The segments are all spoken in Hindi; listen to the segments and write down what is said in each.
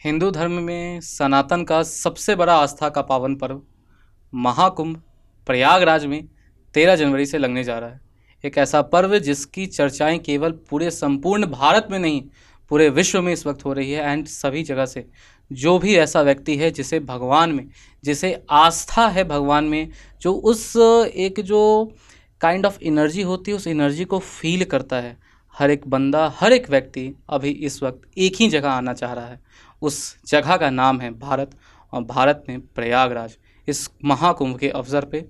हिंदू धर्म में सनातन का सबसे बड़ा आस्था का पावन पर्व महाकुंभ प्रयागराज में 13 जनवरी से लगने जा रहा है। एक ऐसा पर्व जिसकी चर्चाएं केवल पूरे संपूर्ण भारत में नहीं, पूरे विश्व में इस वक्त हो रही है। एंड सभी जगह से जो भी ऐसा व्यक्ति है जिसे भगवान में, जिसे आस्था है भगवान में, जो उस एक जो काइंड ऑफ एनर्जी होती है, उस एनर्जी को फील करता है, हर एक बंदा, हर एक व्यक्ति अभी इस वक्त एक ही जगह आना चाह रहा है। उस जगह का नाम है भारत, और भारत में प्रयागराज, इस महाकुंभ के अवसर पे,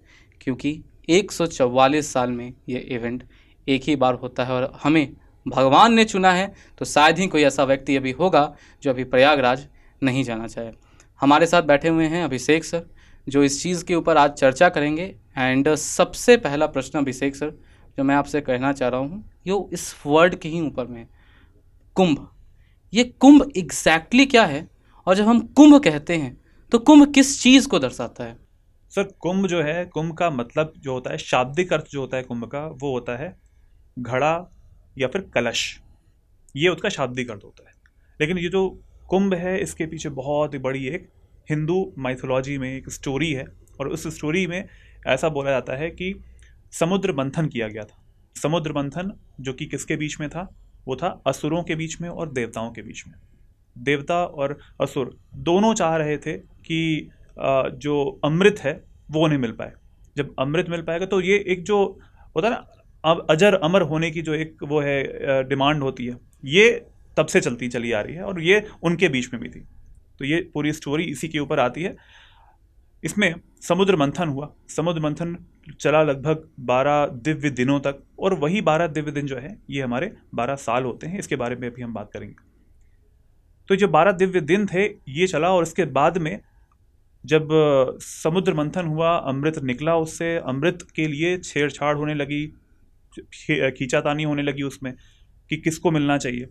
क्योंकि 144 साल में ये इवेंट एक ही बार होता है और हमें भगवान ने चुना है, तो शायद ही कोई ऐसा व्यक्ति अभी होगा जो अभी प्रयागराज नहीं जाना चाहे। हमारे साथ बैठे हुए हैं अभिषेक सर, जो इस चीज़ के ऊपर आज चर्चा करेंगे। एंड सबसे पहला प्रश्न अभिषेक सर जो मैं आपसे कहना चाह रहा हूँ, यो इस वर्ड के ही ऊपर में, कुंभ। ये कुंभ एग्जैक्टली क्या है, और जब हम कुंभ कहते हैं तो कुंभ किस चीज़ को दर्शाता है? सर, कुंभ जो है, कुंभ का मतलब जो होता है, शाब्दिक अर्थ जो होता है कुंभ का, वो होता है घड़ा या फिर कलश। ये उसका शाब्दिक अर्थ होता है। लेकिन ये जो कुंभ है, इसके पीछे बहुत ही बड़ी एक हिंदू माइथोलॉजी में एक स्टोरी है। और उस स्टोरी में ऐसा बोला जाता है कि समुद्र मंथन किया गया था। समुद्र मंथन जो कि किसके बीच में था? वो था असुरों के बीच में और देवताओं के बीच में। देवता और असुर दोनों चाह रहे थे कि जो अमृत है वो नहीं मिल पाए। जब अमृत मिल पाएगा तो ये एक जो होता है ना, अब अजर अमर होने की जो एक वो है डिमांड होती है, ये तब से चलती चली आ रही है और ये उनके बीच में भी थी। तो ये पूरी स्टोरी इसी के ऊपर आती है। इसमें समुद्र मंथन हुआ। समुद्र मंथन चला लगभग 12 दिव्य दिनों तक, और वही 12 दिव्य दिन जो है ये हमारे 12 साल होते हैं। इसके बारे में भी हम बात करेंगे। तो जो 12 दिव्य दिन थे ये चला, और इसके बाद में जब समुद्र मंथन हुआ, अमृत निकला, उससे अमृत के लिए छेड़छाड़ होने लगी, खींचातानी होने लगी उसमें कि किसको मिलना चाहिए।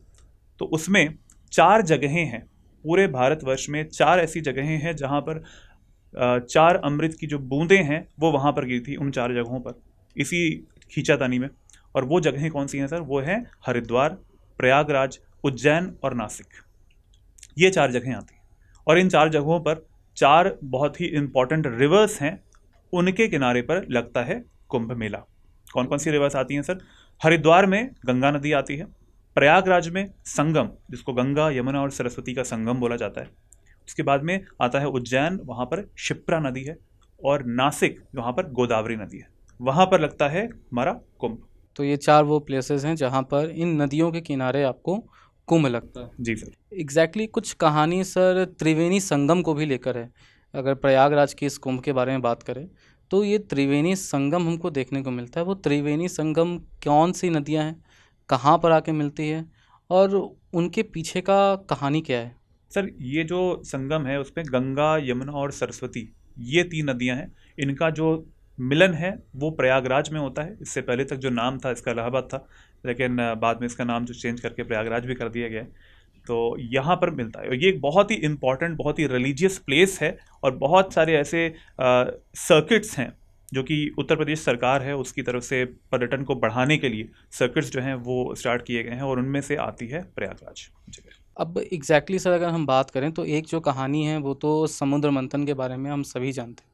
तो उसमें 4 जगहें हैं पूरे भारतवर्ष में, 4 ऐसी जगहें हैं जहाँ पर 4 अमृत की जो बूंदें हैं वो वहाँ पर गिरी थी, उन 4 जगहों पर, इसी खींचातानी में। और वो जगहें कौन सी हैं सर? वो हैं हरिद्वार, प्रयागराज, उज्जैन और नासिक। ये 4 जगहें आती हैं। और इन 4 जगहों पर 4 बहुत ही इंपॉर्टेंट रिवर्स हैं, उनके किनारे पर लगता है कुंभ मेला। कौन कौन सी रिवर्स आती हैं सर? हरिद्वार में गंगा नदी आती है, प्रयागराज में संगम, जिसको गंगा, यमुना और सरस्वती का संगम बोला जाता है। उसके बाद में आता है उज्जैन, वहाँ पर क्षिप्रा नदी है, और नासिक वहाँ पर गोदावरी नदी है, वहाँ पर लगता है हमारा कुंभ। तो ये 4 वो प्लेसेस हैं जहाँ पर इन नदियों के किनारे आपको कुंभ लगता है। जी सर। एग्जैक्टली कुछ कहानी सर त्रिवेणी संगम को भी लेकर है। अगर प्रयागराज की इस कुंभ के बारे में बात करें तो ये त्रिवेणी संगम हमको देखने को मिलता है। वो त्रिवेणी संगम कौन सी नदियाँ हैं, कहाँ पर आके मिलती है, और उनके पीछे का कहानी क्या है? सर, ये जो संगम है उसमें गंगा, यमुना और सरस्वती, ये 3 नदियां हैं। इनका जो मिलन है वो प्रयागराज में होता है। इससे पहले तक जो नाम था इसका इलाहाबाद था, लेकिन बाद में इसका नाम जो चेंज करके प्रयागराज भी कर दिया गया है। तो यहाँ पर मिलता है। और ये एक बहुत ही इम्पॉर्टेंट, बहुत ही रिलीजियस प्लेस है, और बहुत सारे ऐसे सर्किट्स हैं जो कि उत्तर प्रदेश सरकार है उसकी तरफ से पर्यटन को बढ़ाने के लिए सर्किट्स जो हैं वो स्टार्ट किए गए हैं, और उनमें से आती है प्रयागराज जगह। अब एग्जैक्टली सर अगर हम बात करें तो एक जो कहानी है वो तो समुद्र मंथन के बारे में हम सभी जानते हैं।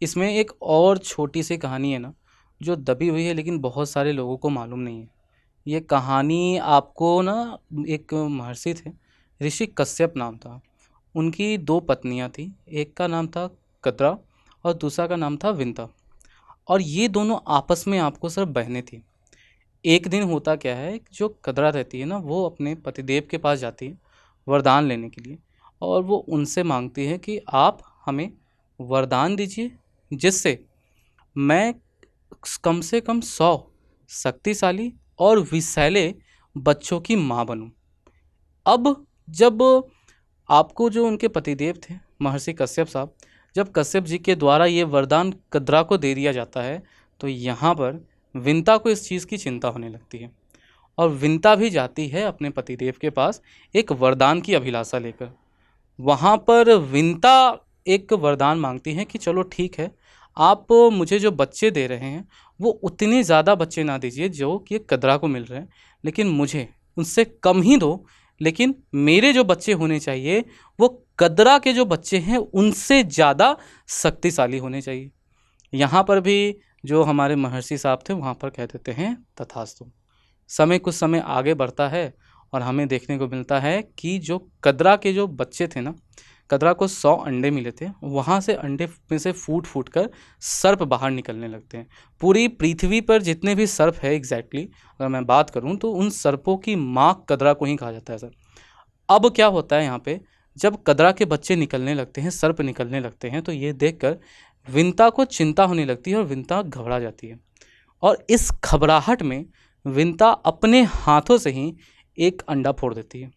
इसमें एक और छोटी सी कहानी है ना, जो दबी हुई है लेकिन बहुत सारे लोगों को मालूम नहीं है। ये कहानी आपको ना, एक महर्षि थे, ऋषि कश्यप नाम था। उनकी 2 पत्नियां थी, एक का नाम था कद्रा और दूसरा का नाम था विंता। और ये दोनों आपस में आपको सर बहनें थी। एक दिन होता क्या है, जो कद्रा रहती है ना, वो अपने पतिदेव के पास जाती है वरदान लेने के लिए, और वो उनसे मांगती है कि आप हमें वरदान दीजिए जिससे मैं कम से कम 100 शक्तिशाली और विषैले बच्चों की माँ बनूं। अब जब आपको जो उनके पतिदेव थे महर्षि कश्यप साहब, जब कश्यप जी के द्वारा ये वरदान कद्रा को दे दिया जाता है, तो यहाँ पर विंता को इस चीज़ की चिंता होने लगती है, और विंता भी जाती है अपने पतिदेव के पास एक वरदान की अभिलाषा लेकर। वहाँ पर विंता एक वरदान मांगती हैं कि चलो ठीक है, आप मुझे जो बच्चे दे रहे हैं वो उतने ज़्यादा बच्चे ना दीजिए जो कि कद्रा को मिल रहे हैं, लेकिन मुझे उनसे कम ही दो, लेकिन मेरे जो बच्चे होने चाहिए वो कदरा के जो बच्चे हैं उनसे ज़्यादा शक्तिशाली होने चाहिए। यहाँ पर भी जो हमारे महर्षि साहब थे वहाँ पर कह देते हैं तथास्तु। समय कुछ समय आगे बढ़ता है और हमें देखने को मिलता है कि जो कदरा के जो बच्चे थे ना, कदरा को 100 अंडे मिले थे, वहाँ से अंडे में से फूट फूट कर सर्प बाहर निकलने लगते हैं। पूरी पृथ्वी पर जितने भी सर्प है एग्जैक्टली अगर मैं बात करूँ तो उन सर्पों की माँ कदरा को ही कहा जाता है सर। अब क्या होता है यहाँ पे, जब कदरा के बच्चे निकलने लगते हैं, सर्प निकलने लगते हैं, तो ये देखकर विंता को चिंता होने लगती है और विंता घबरा जाती है। और इस घबराहट में विंता अपने हाथों से ही एक अंडा फोड़ देती है।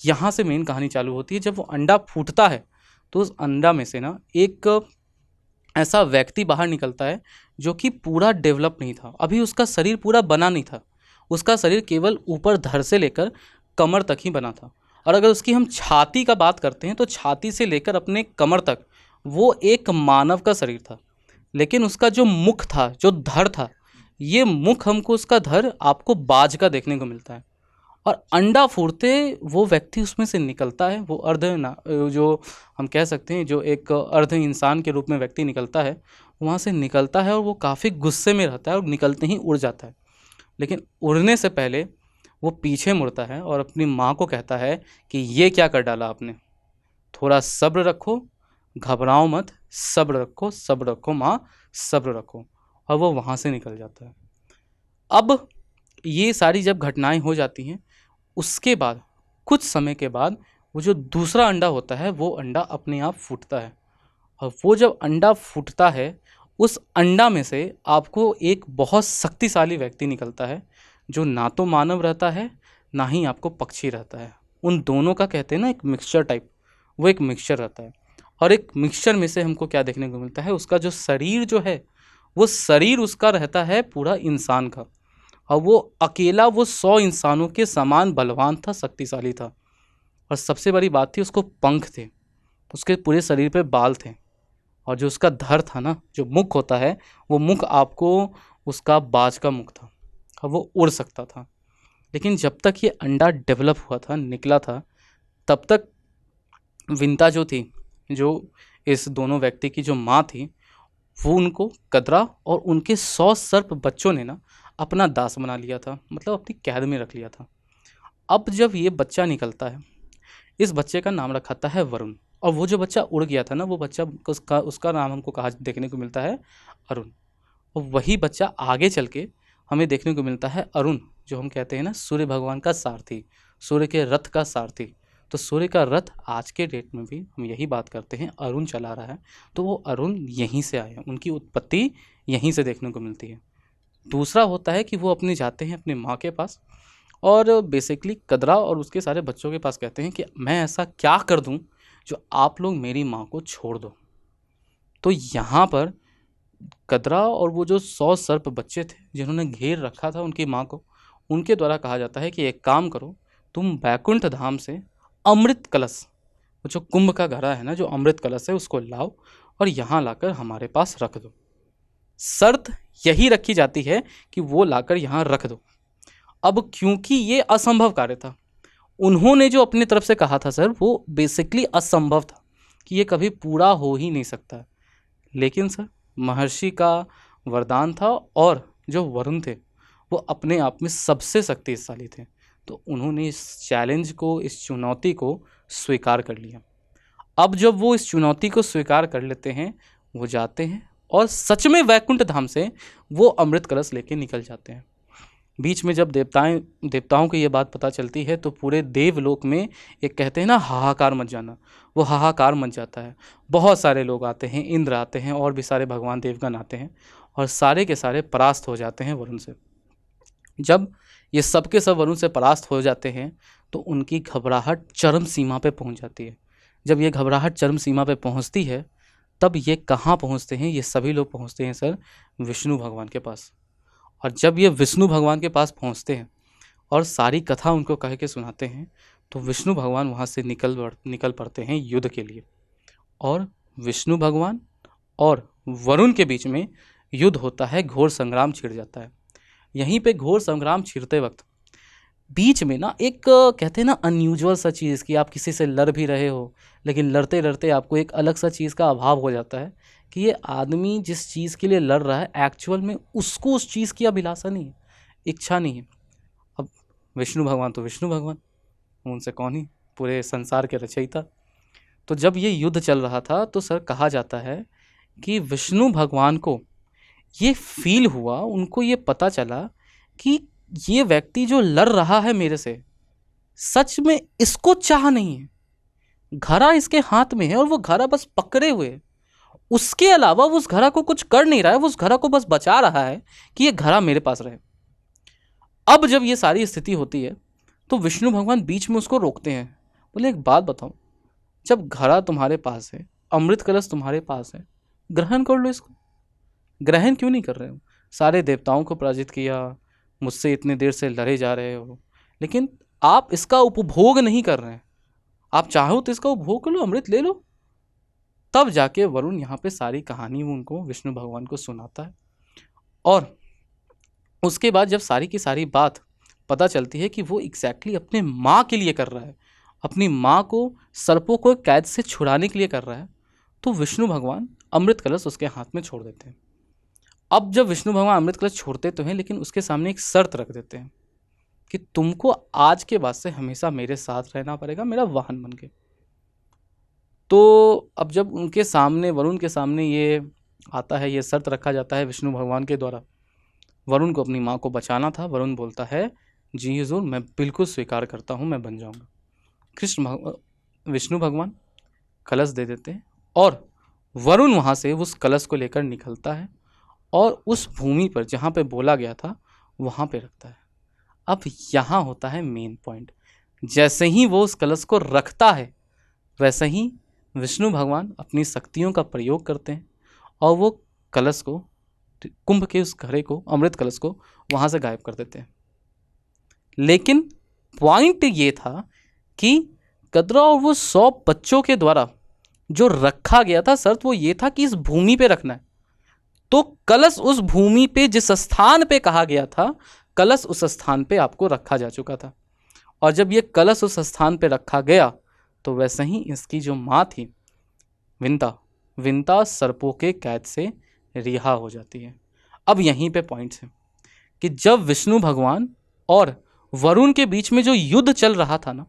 यहाँ से मेन कहानी चालू होती है। जब वो अंडा फूटता है तो उस अंडा में से ना एक ऐसा व्यक्ति बाहर निकलता है जो कि पूरा डेवलप नहीं था, अभी उसका शरीर पूरा बना नहीं था। उसका शरीर केवल ऊपर धड़ से लेकर कमर तक ही बना था। और अगर उसकी हम छाती का बात करते हैं तो छाती से लेकर अपने कमर तक वो एक मानव का शरीर था। लेकिन उसका जो मुख था, जो धड़ था, ये मुख हमको उसका धड़ आपको बाज का देखने को मिलता है। और अंडा फोड़ते वो व्यक्ति उसमें से निकलता है, वो अर्ध ना जो हम कह सकते हैं जो एक अर्ध इंसान के रूप में व्यक्ति निकलता है, वहाँ से निकलता है और वो काफ़ी गुस्से में रहता है और निकलते ही उड़ जाता है। लेकिन उड़ने से पहले वो पीछे मुड़ता है और अपनी माँ को कहता है कि ये क्या कर डाला आपने, थोड़ा सब्र रखो, घबराओ मत, सब्र रखो माँ, सब्र रखो। और वो वहाँ से निकल जाता है। अब ये सारी जब घटनाएं हो जाती हैं, उसके बाद कुछ समय के बाद वो जो दूसरा अंडा होता है वो अंडा अपने आप फूटता है। और वो जब अंडा फूटता है, उस अंडा में से आपको एक बहुत शक्तिशाली व्यक्ति निकलता है जो ना तो मानव रहता है ना ही आपको पक्षी रहता है। उन दोनों का कहते हैं ना एक मिक्सचर टाइप, वो एक मिक्सचर रहता है। और एक मिक्सचर में से हमको क्या देखने को मिलता है, उसका जो शरीर जो है वो शरीर उसका रहता है पूरा इंसान का। और वो अकेला वो 100 इंसानों के समान बलवान था, शक्तिशाली था। और सबसे बड़ी बात थी उसको पंख थे, उसके पूरे शरीर पे बाल थे। और जो उसका धड़ था ना, जो मुख होता है, वो मुख आपको उसका बाज का मुख था और वो उड़ सकता था। लेकिन जब तक ये अंडा डेवलप हुआ था, निकला था, तब तक विंता जो थी, जो इस दोनों व्यक्ति की जो माँ थी, वो उनको कदरा और उनके 100 सर्प बच्चों ने ना अपना दास बना लिया था, मतलब अपनी कैद में रख लिया था। अब जब ये बच्चा निकलता है, इस बच्चे का नाम रखा था है वरुण। और वो जो बच्चा उड़ गया था ना, वो बच्चा उसका नाम हमको कहा देखने को मिलता है अरुण। और वही बच्चा आगे चल के हमें देखने को मिलता है अरुण, जो हम कहते हैं ना सूर्य भगवान का सारथी, सूर्य के रथ का सारथी। तो सूर्य का रथ आज के डेट में भी हम यही बात करते हैं, अरुण चला रहा है। तो वो अरुण यहीं से आए हैं, उनकी उत्पत्ति यहीं से देखने को मिलती है। दूसरा होता है कि वो अपने जाते हैं अपनी माँ के पास और बेसिकली कदरा और उसके सारे बच्चों के पास कहते हैं कि मैं ऐसा क्या कर दूं जो आप लोग मेरी माँ को छोड़ दो। तो यहाँ पर कदरा और वो जो 100 सर्प बच्चे थे जिन्होंने घेर रखा था उनकी माँ को, उनके द्वारा कहा जाता है कि एक काम करो, तुम बैकुंठ धाम से अमृत कलश, वो जो कुंभ का घड़ा है ना, जो अमृत कलश है, उसको लाओ और यहाँ लाकर हमारे पास रख दो। शर्त यही रखी जाती है कि वो लाकर यहाँ रख दो। अब क्योंकि ये असंभव कार्य था, उन्होंने जो अपनी तरफ से कहा था सर, वो बेसिकली असंभव था कि ये कभी पूरा हो ही नहीं सकता। लेकिन सर महर्षि का वरदान था और जो वरुण थे वो अपने आप में सबसे शक्तिशाली थे। तो उन्होंने इस चैलेंज को, इस चुनौती को स्वीकार कर लिया। अब जब वो इस चुनौती को स्वीकार कर लेते हैं, वो जाते हैं और सच में वैकुंठ धाम से वो अमृत कलश लेके निकल जाते हैं। बीच में जब देवताओं को ये बात पता चलती है तो पूरे देवलोक में एक कहते हैं ना हाहाकार मच जाना, वो हाहाकार मच जाता है। बहुत सारे लोग आते हैं, इंद्र आते हैं और भी सारे भगवान देवगण आते हैं और सारे के सारे परास्त हो जाते हैं वरुण से। जब ये सब के सब वरुण से परास्त हो जाते हैं तो उनकी घबराहट चरम सीमा पे पहुंच जाती है। जब ये घबराहट चरम सीमा पे पहुंचती है, तब ये कहाँ पहुंचते हैं, ये सभी लोग पहुंचते हैं सर विष्णु भगवान के पास। और जब ये विष्णु भगवान के पास पहुंचते हैं और सारी कथा उनको कह के सुनाते हैं, तो विष्णु भगवान वहाँ से निकल पड़ते हैं युद्ध के लिए। और विष्णु भगवान और वरुण के बीच में युद्ध होता है, घोर संग्राम छिड़ जाता है। यहीं पे घोर संग्राम छिड़ते वक्त बीच में ना एक कहते हैं ना अनयूजुअल सा चीज़ कि आप किसी से लड़ भी रहे हो, लेकिन लड़ते लड़ते आपको एक अलग सा चीज़ का अभाव हो जाता है कि ये आदमी जिस चीज़ के लिए लड़ रहा है एक्चुअल में उसको उस चीज़ की अभिलाषा नहीं है, इच्छा नहीं है। अब विष्णु भगवान तो विष्णु भगवान, उनसे कौन ही, पूरे संसार के रचयिता। तो जब ये युद्ध चल रहा था तो सर कहा जाता है कि विष्णु भगवान को ये फील हुआ, उनको ये पता चला कि ये व्यक्ति जो लड़ रहा है मेरे से, सच में इसको चाह नहीं है, घड़ा इसके हाथ में है और वो घड़ा बस पकड़े हुए है, उसके अलावा वो उस घड़ा को कुछ कर नहीं रहा है, वो उस घड़ा को बस बचा रहा है कि ये घड़ा मेरे पास रहे। अब जब ये सारी स्थिति होती है तो विष्णु भगवान बीच में उसको रोकते हैं, बोले एक बात बताओ, जब घड़ा तुम्हारे पास है, अमृत कलश तुम्हारे पास है, ग्रहण कर लो इसको, ग्रहण क्यों नहीं कर रहे हो? सारे देवताओं को पराजित किया, मुझसे इतनी देर से लड़े जा रहे हो, लेकिन आप इसका उपभोग नहीं कर रहे हैं। आप चाहो तो इसका उपभोग कर लो, अमृत ले लो। तब जाके वरुण यहाँ पे सारी कहानी वो उनको विष्णु भगवान को सुनाता है। और उसके बाद जब सारी की सारी बात पता चलती है कि वो एग्जैक्टली अपने माँ के लिए कर रहा है, अपनी माँ को सर्पों को कैद से छुड़ाने के लिए कर रहा है, तो विष्णु भगवान अमृत कलश उसके हाथ में छोड़ देते हैं। अब जब विष्णु भगवान अमृत कलश छोड़ते तो हैं, लेकिन उसके सामने एक शर्त रख देते हैं कि तुमको आज के बाद से हमेशा मेरे साथ रहना पड़ेगा, मेरा वाहन बन के। तो अब जब उनके सामने, वरुण के सामने ये आता है, ये शर्त रखा जाता है विष्णु भगवान के द्वारा, वरुण को अपनी माँ को बचाना था। वरुण बोलता है जी हुजूर, मैं बिल्कुल स्वीकार करता हूँ, मैं बन जाऊँगा। विष्णु भगवान कलश दे देते हैं और वरुण वहाँ से उस कलश को लेकर निकलता है और उस भूमि पर जहाँ पे बोला गया था वहाँ पे रखता है। अब यहाँ होता है मेन पॉइंट, जैसे ही वो उस कलश को रखता है वैसे ही विष्णु भगवान अपनी शक्तियों का प्रयोग करते हैं और वो कलश को, कुंभ के उस घड़े को, अमृत कलश को वहाँ से गायब कर देते हैं। लेकिन पॉइंट ये था कि गदरा और वो 100 बच्चों के द्वारा जो रखा गया था, शर्त वो ये था कि इस भूमि पे रखना है। तो कलश उस भूमि पे, जिस स्थान पे कहा गया था, कलश उस स्थान पे आपको रखा जा चुका था। और जब ये कलश उस स्थान पे रखा गया तो वैसे ही इसकी जो माँ थी विंता सर्पों के कैद से रिहा हो जाती है। अब यहीं पे पॉइंट है कि जब विष्णु भगवान और वरुण के बीच में जो युद्ध चल रहा था ना,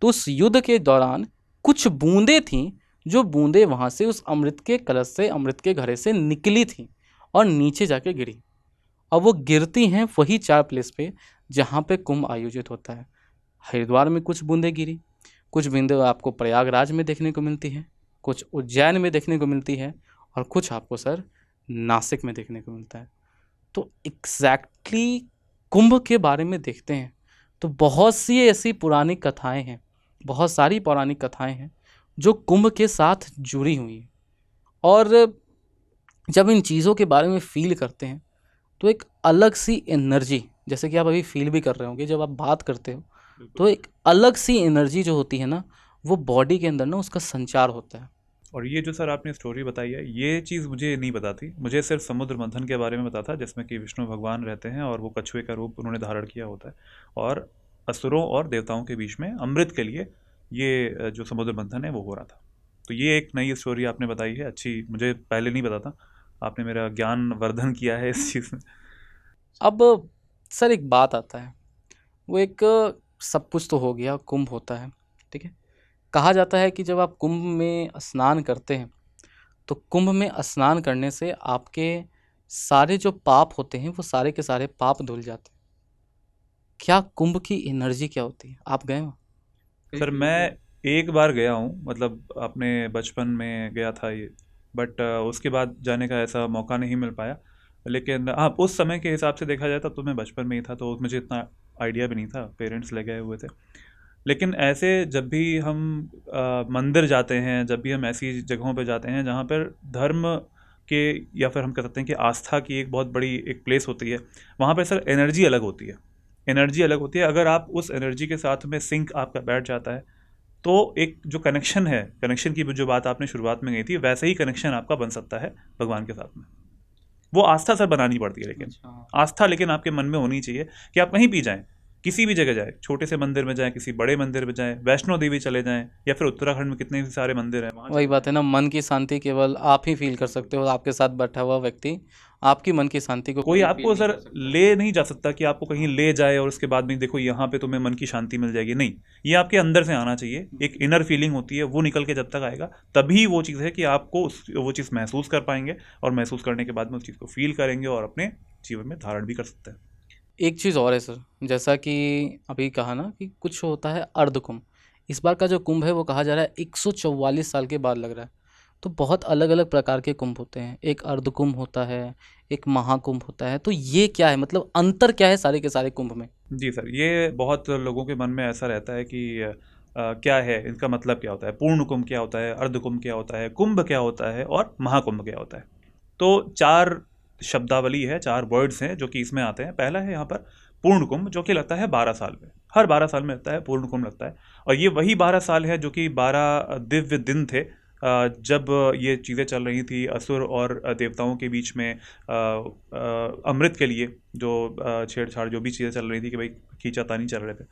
तो उस युद्ध के दौरान कुछ बूंदें थीं, जो बूंदें वहाँ से उस अमृत के कलश से, अमृत के घड़े से निकली थीं और नीचे जाके गिरी। अब वो गिरती हैं वही 4 प्लेस पे जहाँ पे कुंभ आयोजित होता है। हरिद्वार में कुछ बूंदें गिरी, कुछ बूंदें आपको प्रयागराज में देखने को मिलती हैं, कुछ उज्जैन में देखने को मिलती है और कुछ आपको सर नासिक में देखने को मिलता है। तो एग्जैक्टली कुंभ के बारे में देखते हैं तो बहुत सी ऐसी पुरानी कथाएं हैं, बहुत सारी पौराणिक कथाएं हैं जो कुंभ के साथ जुड़ी हुई हैं। और जब इन चीज़ों के बारे में फील करते हैं तो एक अलग सी एनर्जी, जैसे कि आप अभी फील भी कर रहे होंगे जब आप बात करते हो, तो एक अलग सी एनर्जी जो होती है ना, वो बॉडी के अंदर ना उसका संचार होता है। और ये जो सर आपने स्टोरी बताई है, ये चीज़ मुझे नहीं पता थी। मुझे सिर्फ समुद्र मंथन के बारे में पता था, जिसमें कि विष्णु भगवान रहते हैं और वो कछुए का रूप उन्होंने धारण किया होता है और असुरों और देवताओं के बीच में अमृत के लिए ये जो समुद्र मंथन है वो हो रहा था। तो ये एक नई स्टोरी आपने बताई है, अच्छी, मुझे पहले नहीं पता था। आपने मेरा ज्ञान वर्धन किया है इस चीज़ में। अब सर एक बात आता है, वो एक, सब कुछ तो हो गया, कुंभ होता है, ठीक है। कहा जाता है कि जब आप कुंभ में स्नान करते हैं तो कुंभ में स्नान करने से आपके सारे जो पाप होते हैं वो सारे के सारे पाप धुल जाते हैं। क्या कुंभ की एनर्जी क्या होती है, आप गए हो? सर मैं एक बार गया हूँ, मतलब अपने बचपन में गया था ये, बट उसके बाद जाने का ऐसा मौका नहीं मिल पाया। लेकिन हाँ, उस समय के हिसाब से देखा जाए तब तो मैं बचपन में ही था, तो मुझे इतना आइडिया भी नहीं था, पेरेंट्स ले गए हुए थे। लेकिन ऐसे जब भी हम मंदिर जाते हैं, जब भी हम ऐसी जगहों पे जाते हैं जहाँ पर धर्म के, या फिर हम कह सकते हैं कि आस्था की एक बहुत बड़ी एक प्लेस होती है, वहाँ पर सर एनर्जी अलग होती है। एनर्जी अलग होती है, अगर आप उस एनर्जी के साथ में सिंक आपका बैठ जाता है तो एक जो कनेक्शन है, कनेक्शन की जो बात आपने शुरुआत में गई थी, वैसे ही कनेक्शन आपका बन सकता है भगवान के साथ में। वो आस्था सर बनानी पड़ती है, लेकिन अच्छा। आस्था लेकिन आपके मन में होनी चाहिए कि आप कहीं भी जाएं, किसी भी जगह जाए, छोटे से मंदिर में जाएं, किसी बड़े मंदिर में जाएं, वैष्णो देवी चले जाएं, या फिर उत्तराखंड में कितने सारे मंदिर हैं, वहाँ वही चले बात है जाएं। ना, मन की शांति केवल आप ही फील कर सकते हो, आपके साथ बैठा हुआ व्यक्ति आपकी मन की शांति को कोई कभी फील आपको नहीं सर कर सकता। ले नहीं जा सकता कि आपको कहीं ले जाए और उसके बाद में देखो यहाँ पे तुम्हें मन की शांति मिल जाएगी, नहीं। ये आपके अंदर से आना चाहिए, एक इनर फीलिंग होती है, वो निकल के जब तक आएगा तभी वो चीज़ है कि आपको वो चीज़ महसूस कर पाएंगे, और महसूस करने के बाद में उस चीज़ को फील करेंगे और अपने जीवन में धारण भी कर सकते हैं। एक चीज़ और है सर, जैसा कि अभी कहा ना कि कुछ होता है अर्ध कुंभ। इस बार का जो कुंभ है वो कहा जा रहा है 144 साल के बाद लग रहा है। तो बहुत अलग अलग प्रकार के कुंभ होते हैं, एक अर्ध कुंभ होता है, एक महाकुंभ होता है। तो ये क्या है, मतलब अंतर क्या है सारे के सारे कुंभ में? जी सर, ये बहुत लोगों के मन में ऐसा रहता है कि क्या है इनका मतलब, क्या होता है पूर्ण कुंभ, क्या होता है अर्ध कुंभ, क्या होता है कुंभ, क्या होता है और महाकुंभ क्या होता है। तो 4 शब्दावली है, 4 वर्ड्स हैं जो कि इसमें आते हैं। पहला है यहाँ पर पूर्ण कुंभ, जो कि लगता है 12 साल में, हर 12 साल में लगता है पूर्ण कुंभ लगता है। और ये वही 12 साल है जो कि 12 दिव्य दिन थे, जब ये चीज़ें चल रही थी असुर और देवताओं के बीच में, अमृत के लिए जो छेड़छाड़ जो भी चीज़ें चल रही थी कि भाई खींचातानी चल रहे थे।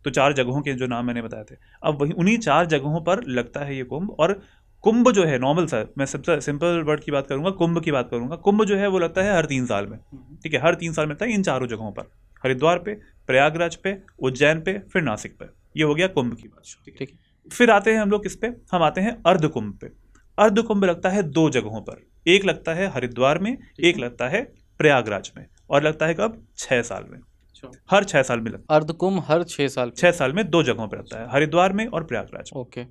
तो 4 जगहों के जो नाम मैंने बताए थे, अब वही उन्हीं 4 जगहों पर लगता है ये कुंभ। और कुंभ जो है नॉर्मल सा, मैं सबसे सिंपल वर्ड की बात करूंगा, कुंभ की बात करूंगा। कुंभ जो है वो लगता है हर 3 साल में, ठीक है, हर 3 साल में लगता है इन चारों जगहों पर, हरिद्वार पे, प्रयागराज पे, उज्जैन पे, फिर नासिक पे। ये हो गया कुंभ की बात, ठीक है। ठीक है। फिर आते हैं हम लोग किस पे, हम आते हैं अर्ध कुंभ पे। अर्ध कुंभ लगता है 2 जगहों पर, एक लगता है हरिद्वार में, एक लगता है प्रयागराज में, और लगता है कब, 6 साल में, हर 6 साल में लगता है। अर्ध कुंभ हर 6 साल पे। 6 साल में 2 जगहों पर लगता है, हरिद्वार में और प्रयागराज में। ओके।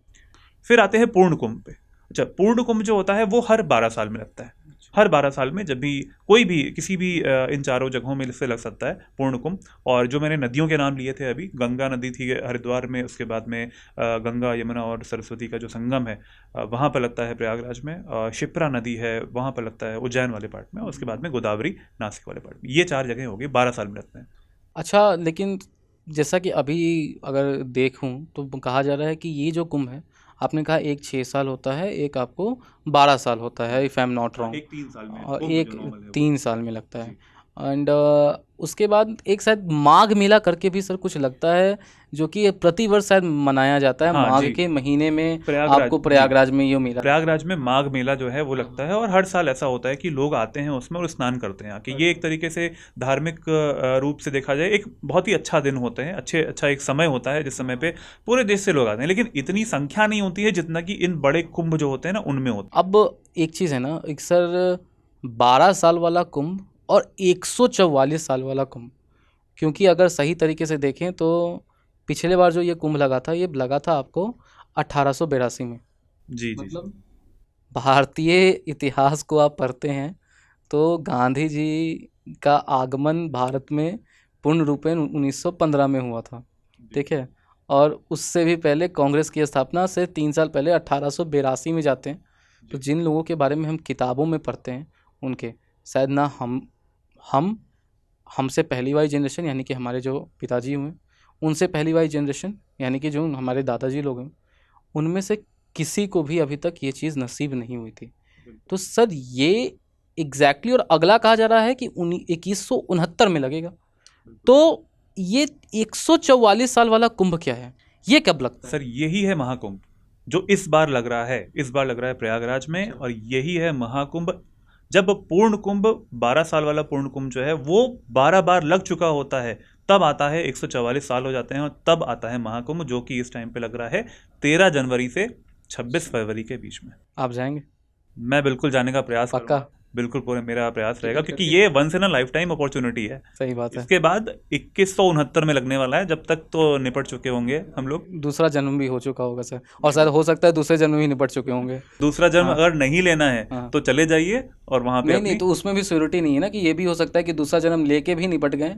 फिर आते हैं पूर्ण कुंभ पे। अच्छा, पूर्ण कुंभ जो होता है वो हर 12 साल में लगता है। हर 12 साल में जब भी कोई भी किसी भी इन चारों जगहों में से लग सकता है पूर्ण कुंभ। और जो मैंने नदियों के नाम लिए थे अभी, गंगा नदी थी हरिद्वार में, उसके बाद में गंगा यमुना और सरस्वती का जो संगम है वहाँ पर लगता है प्रयागराज में, शिप्रा नदी है वहाँ पर लगता है उज्जैन वाले पार्ट में, और उसके बाद में गोदावरी नासिक वाले पार्ट में। ये 4 जगह हो गई, 12 साल में लगते हैं। अच्छा, लेकिन जैसा कि अभी अगर देखूं तो कहा जा रहा है कि ये जो कुंभ है, आपने कहा एक 6 साल होता है, एक आपको 12 साल होता है, if I am not wrong, एक 3 साल में और कुंभ एक जो नॉर्मल है वो। 3 साल में लगता है। जी। एंड उसके बाद एक शायद माघ मेला करके भी सर कुछ लगता है, जो कि प्रतिवर्ष शायद मनाया जाता है, हाँ माघ जी, के महीने में प्रयागराज आपको जी, प्रयागराज में ये मेला। प्रयागराज में माघ मेला जो है वो लगता है, और हर साल ऐसा होता है कि लोग आते हैं उसमें और स्नान करते हैं आके। ये एक तरीके से धार्मिक रूप से देखा जाए एक बहुत ही अच्छा दिन होते हैं, अच्छा एक समय होता है जिस समय पे पूरे देश से लोग आते हैं। लेकिन इतनी संख्या नहीं होती है जितना कि इन बड़े कुंभ जो होते हैं ना उनमें होती अब एक चीज़ है ना, एक सर 12 साल वाला कुंभ और 144 साल वाला कुंभ, क्योंकि अगर सही तरीके से देखें तो पिछले बार जो ये कुंभ लगा था, ये लगा था आपको 1882 में। है। जी जी। मतलब भारतीय इतिहास को आप पढ़ते हैं तो गांधी जी का आगमन भारत में पूर्ण रूपेण 1915 में हुआ था, ठीक है। और उससे भी पहले कांग्रेस की स्थापना से 3 साल पहले 1882 में जाते हैं। तो जिन लोगों के बारे में हम किताबों में पढ़ते हैं, उनके शायद ना हम हमसे पहली वाली जनरेशन यानी कि हमारे जो पिताजी हुए, उनसे पहली वाली जनरेशन यानी कि जो हमारे दादाजी लोग हैं, उनमें से किसी को भी अभी तक ये चीज़ नसीब नहीं हुई थी। तो सर ये एग्जैक्टली, और अगला कहा जा रहा है कि 2169 में लगेगा। तो ये 144 साल वाला कुंभ क्या है, ये कब लगता है? सर यही है महाकुंभ जो इस बार लग रहा है, इस बार लग रहा है प्रयागराज में, और यही है महाकुंभ। जब पूर्ण कुंभ 12 साल वाला पूर्ण कुंभ जो है वो 12 बार लग चुका होता है, तब आता है 144 साल हो जाते हैं, और तब आता है महाकुंभ, जो कि इस टाइम पे लग रहा है 13 जनवरी से 26 फरवरी के बीच में। आप जाएंगे? मैं बिल्कुल जाने का प्रयास पक्का? करूंगा, बिल्कुल पूरे मेरा प्रयास रहेगा, टिकट क्योंकि करके? ये once in a lifetime opportunity है। सही बात है। इसके बाद 2169 में लगने वाला है, जब तक तो निपट चुके होंगे हम लोग। दूसरा जन्म भी हो चुका होगा सर, और शायद हो सकता है दूसरे जन्म भी निपट चुके होंगे। दूसरा जन्म हाँ। अगर नहीं लेना है हाँ। तो चले जाइए और वहां पे नहीं नहीं, अपनी, तो उसमें भी श्योरिटी नहीं है ना, कि ये भी हो सकता है कि दूसरा जन्म लेके भी निपट गए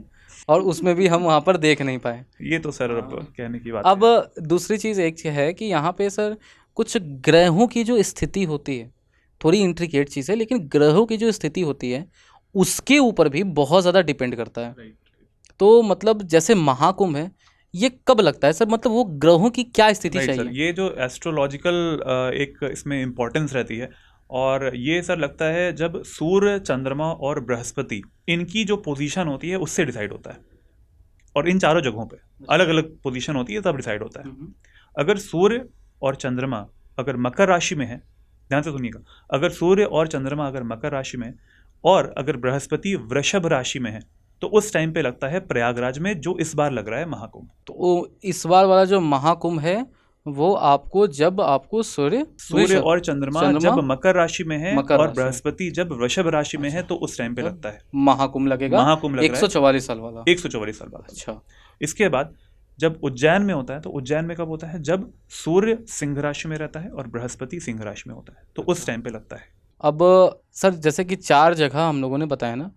और उसमें भी हम वहाँ पर देख नहीं पाए। ये तो सर अब हाँ। कहने की बात अब है। दूसरी चीज़ एक है कि यहाँ पे सर कुछ ग्रहों की जो स्थिति होती है, थोड़ी इंट्रिकेट चीज़ है, लेकिन ग्रहों की जो स्थिति होती है उसके ऊपर भी बहुत ज़्यादा डिपेंड करता है। तो मतलब जैसे महाकुंभ है, ये कब लगता है सर, मतलब वो ग्रहों की क्या स्थिति राइट सर, चाहिए? ये जो एस्ट्रोलॉजिकल एक इसमें इम्पोर्टेंस रहती है, और ये सर लगता है जब सूर्य, चंद्रमा और बृहस्पति इनकी जो पोजीशन होती है उससे डिसाइड होता है। और इन चारों जगहों पे अलग अलग पोजीशन होती है, तब डिसाइड होता है। अगर सूर्य और चंद्रमा अगर मकर राशि में है, ध्यान से सुनिएगा, अगर सूर्य और चंद्रमा अगर मकर राशि में है और अगर बृहस्पति वृषभ राशि में है, तो उस टाइम पे लगता है प्रयागराज में जो इस बार लग रहा है महाकुंभ। तो इस बार वाला जो महाकुंभ है वो आपको जब आपको सूर्य और चंद्रमा जब मकर राशि में है मकर और राशि में। बृहस्पति जब वृषभ राशि में है, तो उस टाइम पे लगता है महाकुंभ लगेगा। महाकुंभ लग रहा है 144 साल वाला। 144 साल बाद। अच्छा। इसके बाद जब उज्जैन में होता है, तो उज्जैन में कब होता है? जब सूर्य सिंह राशि में रहता है और बृहस्पति सिंह राशि में होता है, तो उस टाइम पे लगता है। अब सर जैसे कि 4 जगह हम लोगों ने बताया ना,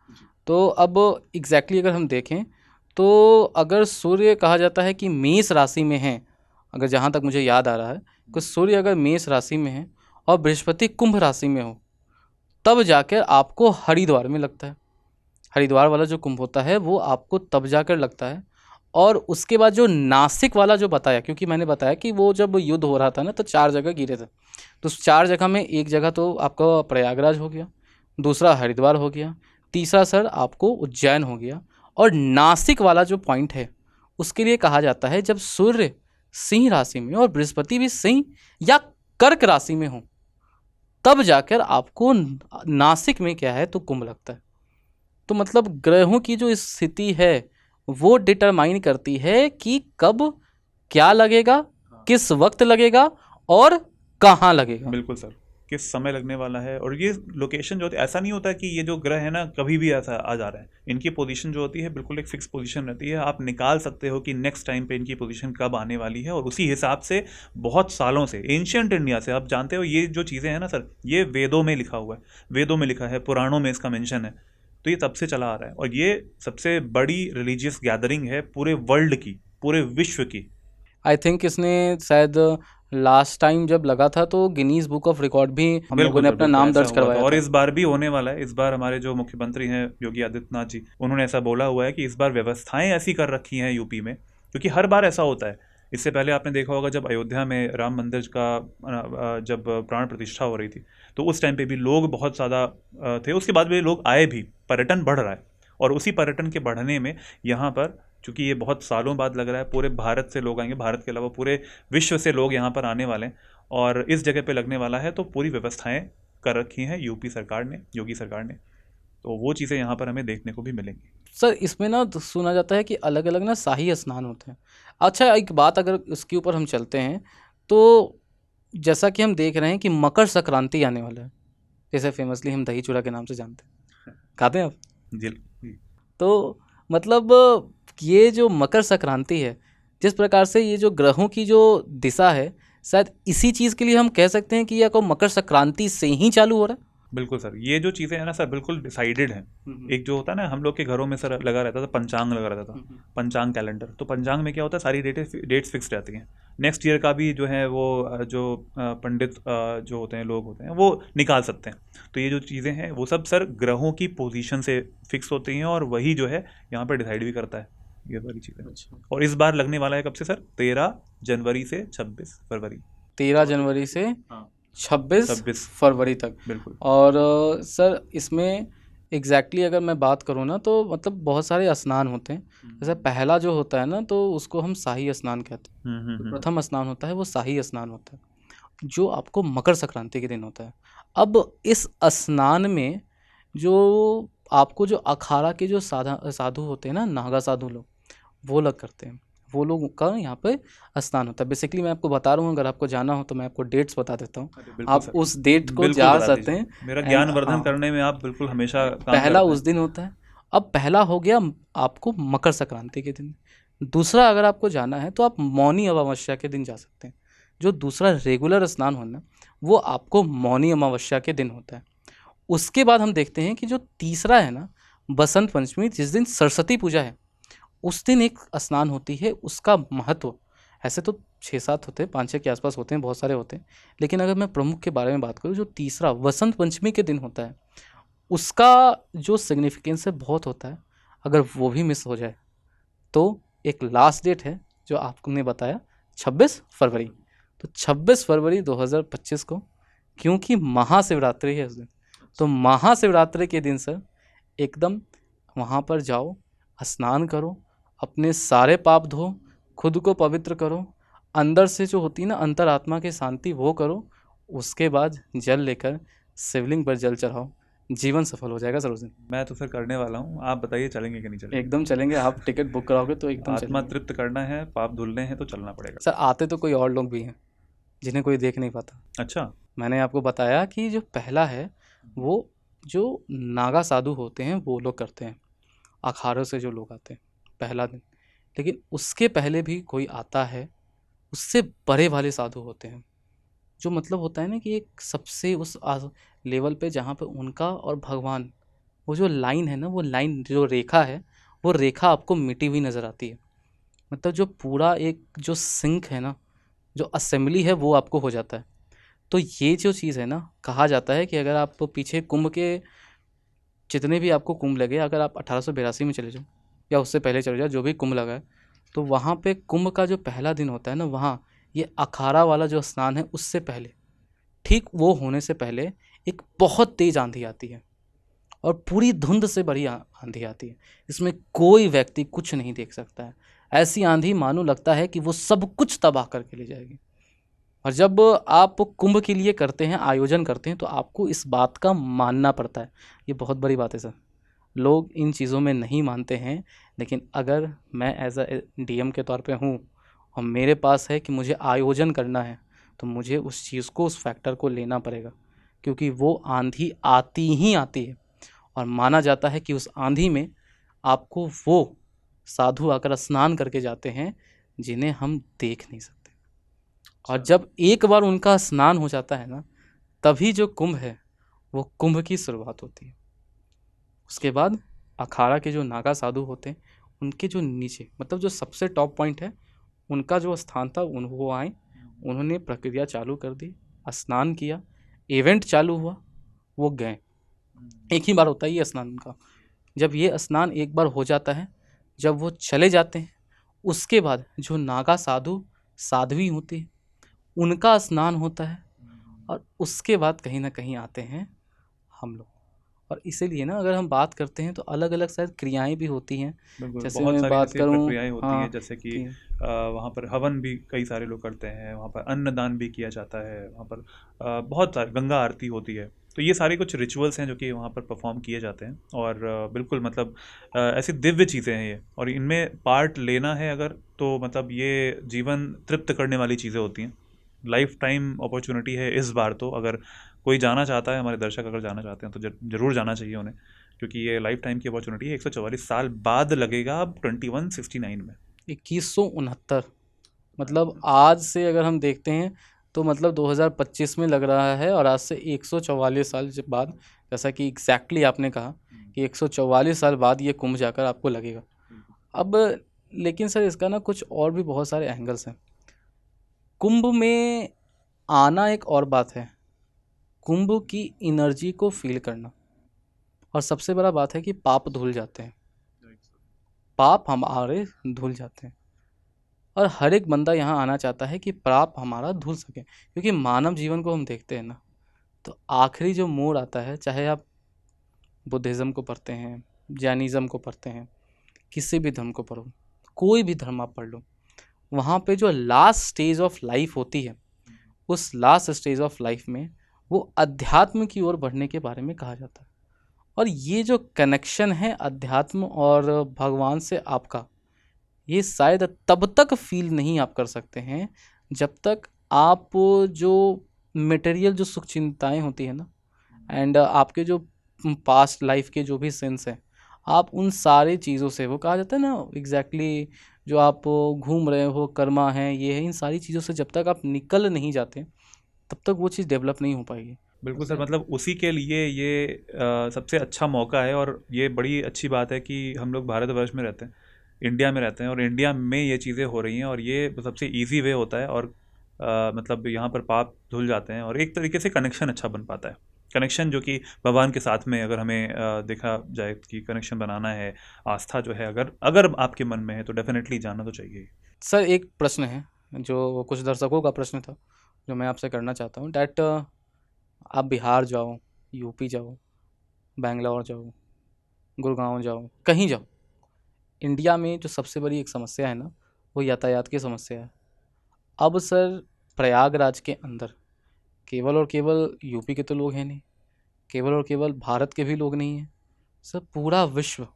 तो अब एग्जैक्टली अगर हम देखें तो अगर सूर्य कहा जाता है कि मेष राशि में है, अगर जहाँ तक मुझे याद आ रहा है कि सूर्य अगर मेष राशि में है और बृहस्पति कुंभ राशि में हो, तब जाकर आपको हरिद्वार में लगता है। हरिद्वार वाला जो कुंभ होता है वो आपको तब जाकर लगता है। और उसके बाद जो नासिक वाला जो बताया, क्योंकि मैंने बताया कि वो जब युद्ध हो रहा था ना तो 4 जगह गिरे थे, तो उस 4 जगह में एक जगह तो आपका प्रयागराज हो गया, दूसरा हरिद्वार हो गया, तीसरा सर आपको उज्जैन हो गया, और नासिक वाला जो पॉइंट है उसके लिए कहा जाता है जब सूर्य सिंह राशि में और बृहस्पति भी सिंह या कर्क राशि में हो, तब जाकर आपको नासिक में क्या है तो कुंभ लगता है। तो मतलब ग्रहों की जो स्थिति है वो डिटरमाइन करती है कि कब क्या लगेगा, किस वक्त लगेगा और कहाँ लगेगा। बिल्कुल सर, किस समय लगने वाला है। और ये लोकेशन जो होती है, ऐसा नहीं होता कि ये जो ग्रह है ना कभी भी ऐसा आ जा रहा है। इनकी पोजीशन जो होती है बिल्कुल एक फिक्स पोजीशन रहती है। आप निकाल सकते हो कि नेक्स्ट टाइम पे इनकी पोजीशन कब आने वाली है, और उसी हिसाब से बहुत सालों से एंशियंट इंडिया से, आप जानते हो ये जो चीज़ें हैं ना सर, ये वेदों में लिखा हुआ है, वेदों में लिखा है, पुराणों में इसका मेंशन है, तो ये तब से चला आ रहा है। और ये सबसे बड़ी रिलीजियस गैदरिंग है पूरे वर्ल्ड की, पूरे विश्व की। आई थिंक इसने शायद लास्ट टाइम जब लगा था तो गिनीज बुक ऑफ रिकॉर्ड भी हम लोगों ने अपना नाम दर्ज करवाया था। और इस बार भी होने वाला है। इस बार हमारे जो मुख्यमंत्री हैं योगी आदित्यनाथ जी, उन्होंने ऐसा बोला हुआ है कि इस बार व्यवस्थाएं ऐसी कर रखी हैं यूपी में, क्योंकि हर बार ऐसा होता है। इससे पहले आपने देखा होगा जब अयोध्या में राम मंदिर का जब प्राण प्रतिष्ठा हो रही थी, तो उस टाइम पे भी लोग बहुत ज़्यादा थे। उसके बाद भी लोग आए भी, पर्यटन बढ़ रहा है। और उसी पर्यटन के बढ़ने में यहाँ पर, चूँकि ये बहुत सालों बाद लग रहा है, पूरे भारत से लोग आएंगे, भारत के अलावा पूरे विश्व से लोग यहाँ पर आने वाले हैं, और इस जगह पे लगने वाला है। तो पूरी व्यवस्थाएं कर रखी हैं यूपी सरकार ने, योगी सरकार ने, तो वो चीज़ें यहाँ पर हमें देखने को भी मिलेंगी। सर इसमें ना तो सुना जाता है कि अलग अलग ना शाही स्नान होते हैं। अच्छा, एक बात अगर उसके ऊपर हम चलते हैं तो जैसा कि हम देख रहे हैं कि मकर संक्रांति आने वाला है, जैसे फेमसली हम दही चूड़ा के नाम से जानते हैं, खाते हैं आप? जी। तो मतलब ये जो मकर संक्रांति है, जिस प्रकार से ये जो ग्रहों की जो दिशा है, शायद इसी चीज़ के लिए हम कह सकते हैं कि यह को मकर संक्रांति से ही चालू हो रहा है। बिल्कुल सर, ये जो चीज़ें हैं ना सर बिल्कुल डिसाइडेड हैं। एक जो होता है ना, हम लोग के घरों में सर लगा रहता था पंचांग, लगा रहता था पंचांग कैलेंडर। तो पंचांग में क्या होता है, सारी डेट्स फिक्स रहती हैं। नेक्स्ट ईयर का भी जो है वो जो पंडित जो होते हैं, लोग होते हैं, वो निकाल सकते हैं। तो ये जो चीज़ें हैं वो सब सर ग्रहों की पोजीशन से फिक्स होती हैं, और वही जो है यहाँ पर डिसाइड भी करता है ये सारी चीज़ें। अच्छा। और इस बार लगने वाला है कब से सर? 13 जनवरी से 26 फरवरी। 13 जनवरी से 26 फरवरी तक। बिल्कुल। और सर इसमें एग्जैक्टली अगर मैं बात करूँ ना तो मतलब बहुत सारे स्नान होते हैं। जैसे पहला जो होता है ना तो उसको हम शाही स्नान कहते हैं। तो प्रथम स्नान होता है वो शाही स्नान होता है, जो आपको मकर संक्रांति के दिन होता है। अब इस स्नान में जो आपको जो अखाड़ा के जो साधु होते हैं ना, नागा साधु लोग, वो लोग करते हैं, वो लोग का यहाँ पे स्नान होता है। बेसिकली मैं आपको बता रहा हूँ, अगर आपको जाना हो तो मैं आपको डेट्स बता देता हूँ, आप उस डेट को जा सकते हैं। मेरा ज्ञान वर्धन करने में आप बिल्कुल हमेशा काम पहला उस दिन होता है। अब पहला हो गया आपको मकर संक्रांति के दिन। दूसरा अगर आपको जाना है तो आप मौनी अमावस्या के दिन जा सकते हैं। जो दूसरा रेगुलर स्नान होना वो आपको मौनी अमावस्या के दिन होता है। उसके बाद हम देखते हैं कि जो तीसरा है ना, बसंत पंचमी, जिस दिन सरस्वती पूजा है, उस दिन एक स्नान होती है। उसका महत्व ऐसे तो 6-7 होते हैं, 5-6 के आसपास होते हैं, बहुत सारे होते हैं, लेकिन अगर मैं प्रमुख के बारे में बात करूँ, जो तीसरा वसंत पंचमी के दिन होता है, उसका जो सिग्निफिकेंस है बहुत होता है। अगर वो भी मिस हो जाए तो एक लास्ट डेट है जो आपने बताया 26 फरवरी। तो 26 फरवरी 2025 को, क्योंकि महाशिवरात्रि है उस दिन, तो महाशिवरात्रि के दिन सर एकदम वहाँ पर जाओ, स्नान करो, अपने सारे पाप धो, खुद को पवित्र करो, अंदर से जो होती है ना अंतरात्मा की शांति वो करो, उसके बाद जल लेकर शिवलिंग पर जल चढ़ाओ, जीवन सफल हो जाएगा सरोज। मैं तो फिर करने वाला हूँ, आप बताइए चलेंगे कि नहीं चलेंगे। एकदम चलेंगे, आप टिकट बुक कराओगे तो एकदम आत्मा चलेंगे। तृप्त करना है, पाप धुलने हैं तो चलना पड़ेगा। सर आते तो कोई और लोग भी हैं जिन्हें कोई देख नहीं पाता। अच्छा। मैंने आपको बताया कि जो पहला है वो जो नागा साधु होते हैं वो लोग करते हैं, अखाड़ों से जो लोग आते हैं पहला दिन। लेकिन उसके पहले भी कोई आता है, उससे बड़े वाले साधु होते हैं, जो मतलब होता है ना कि एक सबसे उस लेवल पे जहाँ पे उनका और भगवान, वो जो लाइन है ना, वो लाइन जो रेखा है, वो रेखा आपको मिटी हुई नज़र आती है। मतलब जो पूरा एक जो सिंक है ना, जो असेंबली है वो आपको हो जाता है। तो ये जो चीज़ है ना, कहा जाता है कि अगर आप पीछे कुंभ के जितने भी आपको कुंभ लगे, अगर आप 1882 में चले जाओ या उससे पहले चले जाओ, जो भी कुंभ लगा है, तो वहाँ पे कुंभ का जो पहला दिन होता है ना, वहाँ ये अखाड़ा वाला जो स्नान है उससे पहले, ठीक वो होने से पहले एक बहुत तेज आंधी आती है और पूरी धुंध से बड़ी आंधी आती है। इसमें कोई व्यक्ति कुछ नहीं देख सकता है। ऐसी आंधी मानो लगता है कि वो सब कुछ तबाह करके ले जाएगी। और जब आप कुंभ के लिए करते हैं, आयोजन करते हैं, तो आपको इस बात का मानना पड़ता है। ये बहुत बड़ी बात है सर, लोग इन चीज़ों में नहीं मानते हैं। लेकिन अगर मैं एज अ डीएम के तौर पे हूँ और मेरे पास है कि मुझे आयोजन करना है, तो मुझे उस चीज़ को, उस फैक्टर को लेना पड़ेगा, क्योंकि वो आंधी आती ही आती है। और माना जाता है कि उस आंधी में आपको वो साधु आकर स्नान करके जाते हैं जिन्हें हम देख नहीं सकते। और जब एक बार उनका स्नान हो जाता है ना, तभी जो कुंभ है वो कुंभ की शुरुआत होती है। उसके बाद अखाड़ा के जो नागा साधु होते हैं, उनके जो नीचे मतलब जो सबसे टॉप पॉइंट है, उनका जो स्थान था, वो आए, उन्होंने प्रक्रिया चालू कर दी, स्नान किया, इवेंट चालू हुआ, वो गए। एक ही बार होता है ये स्नान का। जब ये स्नान एक बार हो जाता है, जब वो चले जाते हैं, उसके बाद जो नागा साधु साध्वी होती है उनका स्नान होता है, और उसके बाद कहीं ना कहीं आते हैं हम लोग। और इसीलिए ना अगर हम बात करते हैं तो अलग अलग शायद क्रियाएं भी होती हैं। बिल्कुल, जैसे बहुत मैं सारी बात ऐसी करूं, प्रक्रियाएं होती हैं, हाँ, जैसे कि कि वहाँ पर हवन भी कई सारे लोग करते हैं, वहाँ पर अन्नदान भी किया जाता है, वहाँ पर बहुत सारी गंगा आरती होती है। तो ये सारी कुछ रिचुअल्स हैं जो कि वहाँ पर परफॉर्म किए जाते हैं, और बिल्कुल मतलब ऐसी दिव्य चीज़ें हैं ये, और इनमें पार्ट लेना है अगर, तो मतलब ये जीवन तृप्त करने वाली चीज़ें होती हैं। लाइफ टाइम अपॉर्चुनिटी है इस बार, तो अगर कोई जाना चाहता है, हमारे दर्शक अगर जाना चाहते हैं तो ज़रूर जाना चाहिए उन्हें, क्योंकि ये लाइफ टाइम की अपॉर्चुनिटी है। 144 साल बाद लगेगा, अब 2169 में। 2169, मतलब आज से अगर हम देखते हैं तो मतलब 2025 में लग रहा है, और आज से 144 साल बाद, जैसा कि एग्जैक्टली आपने कहा कि 144 साल बाद ये कुंभ जाकर आपको लगेगा। अब लेकिन सर इसका ना कुछ और भी बहुत सारे एंगल्स हैं। कुंभ में आना एक और बात है, कुंभ की एनर्जी को फील करना, और सबसे बड़ा बात है कि पाप धुल जाते हैं, पाप हमारे धुल जाते हैं। और हर एक बंदा यहाँ आना चाहता है कि पाप हमारा धुल सके, क्योंकि मानव जीवन को हम देखते हैं ना, तो आखिरी जो मोड़ आता है, चाहे आप बुद्धिज़्म को पढ़ते हैं, जैनिज़्म को पढ़ते हैं, किसी भी धर्म को पढ़ो, कोई भी धर्म आप पढ़ लो, वहाँ पे जो लास्ट स्टेज ऑफ लाइफ होती है, उस लास्ट स्टेज ऑफ लाइफ में वो अध्यात्म की ओर बढ़ने के बारे में कहा जाता है। और ये जो कनेक्शन है अध्यात्म और भगवान से आपका, ये शायद तब तक फील नहीं आप कर सकते हैं जब तक आप जो मटेरियल जो सुख चिंताएँ होती है ना, एंड आपके जो पास्ट लाइफ के जो भी सेंस हैं, आप उन सारी चीज़ों से, वो कहा जाता है ना एग्जैक्टली, जो आप घूम रहे हो, कर्मा है, ये है, इन सारी चीज़ों से जब तक आप निकल नहीं जाते तब तक वो चीज़ डेवलप नहीं हो पाएगी। बिल्कुल सर, मतलब उसी के लिए ये सबसे अच्छा मौका है, और ये बड़ी अच्छी बात है कि हम लोग भारतवर्ष में रहते हैं, इंडिया में रहते हैं, और इंडिया में ये चीज़ें हो रही हैं, और ये सबसे इजी वे होता है, और मतलब यहाँ पर पाप धुल जाते हैं, और एक तरीके से कनेक्शन अच्छा बन पाता है। कनेक्शन जो कि भगवान के साथ में, अगर हमें देखा जाए कि कनेक्शन बनाना है, आस्था जो है अगर अगर आपके मन में है, तो डेफिनेटली जाना तो चाहिए ही। सर एक प्रश्न है, जो कुछ दर्शकों का प्रश्न था, जो मैं आपसे करना चाहता हूँ, डैट आप बिहार जाओ, यूपी जाओ, बैंगलोर जाओ, गुड़गांव जाओ, कहीं जाओ, इंडिया में जो सबसे बड़ी एक समस्या है ना, वो यातायात की समस्या है। अब सर प्रयागराज के अंदर केवल और केवल यूपी के तो लोग हैं नहीं, केवल और केवल भारत के भी लोग नहीं हैं, सर पूरा विश्व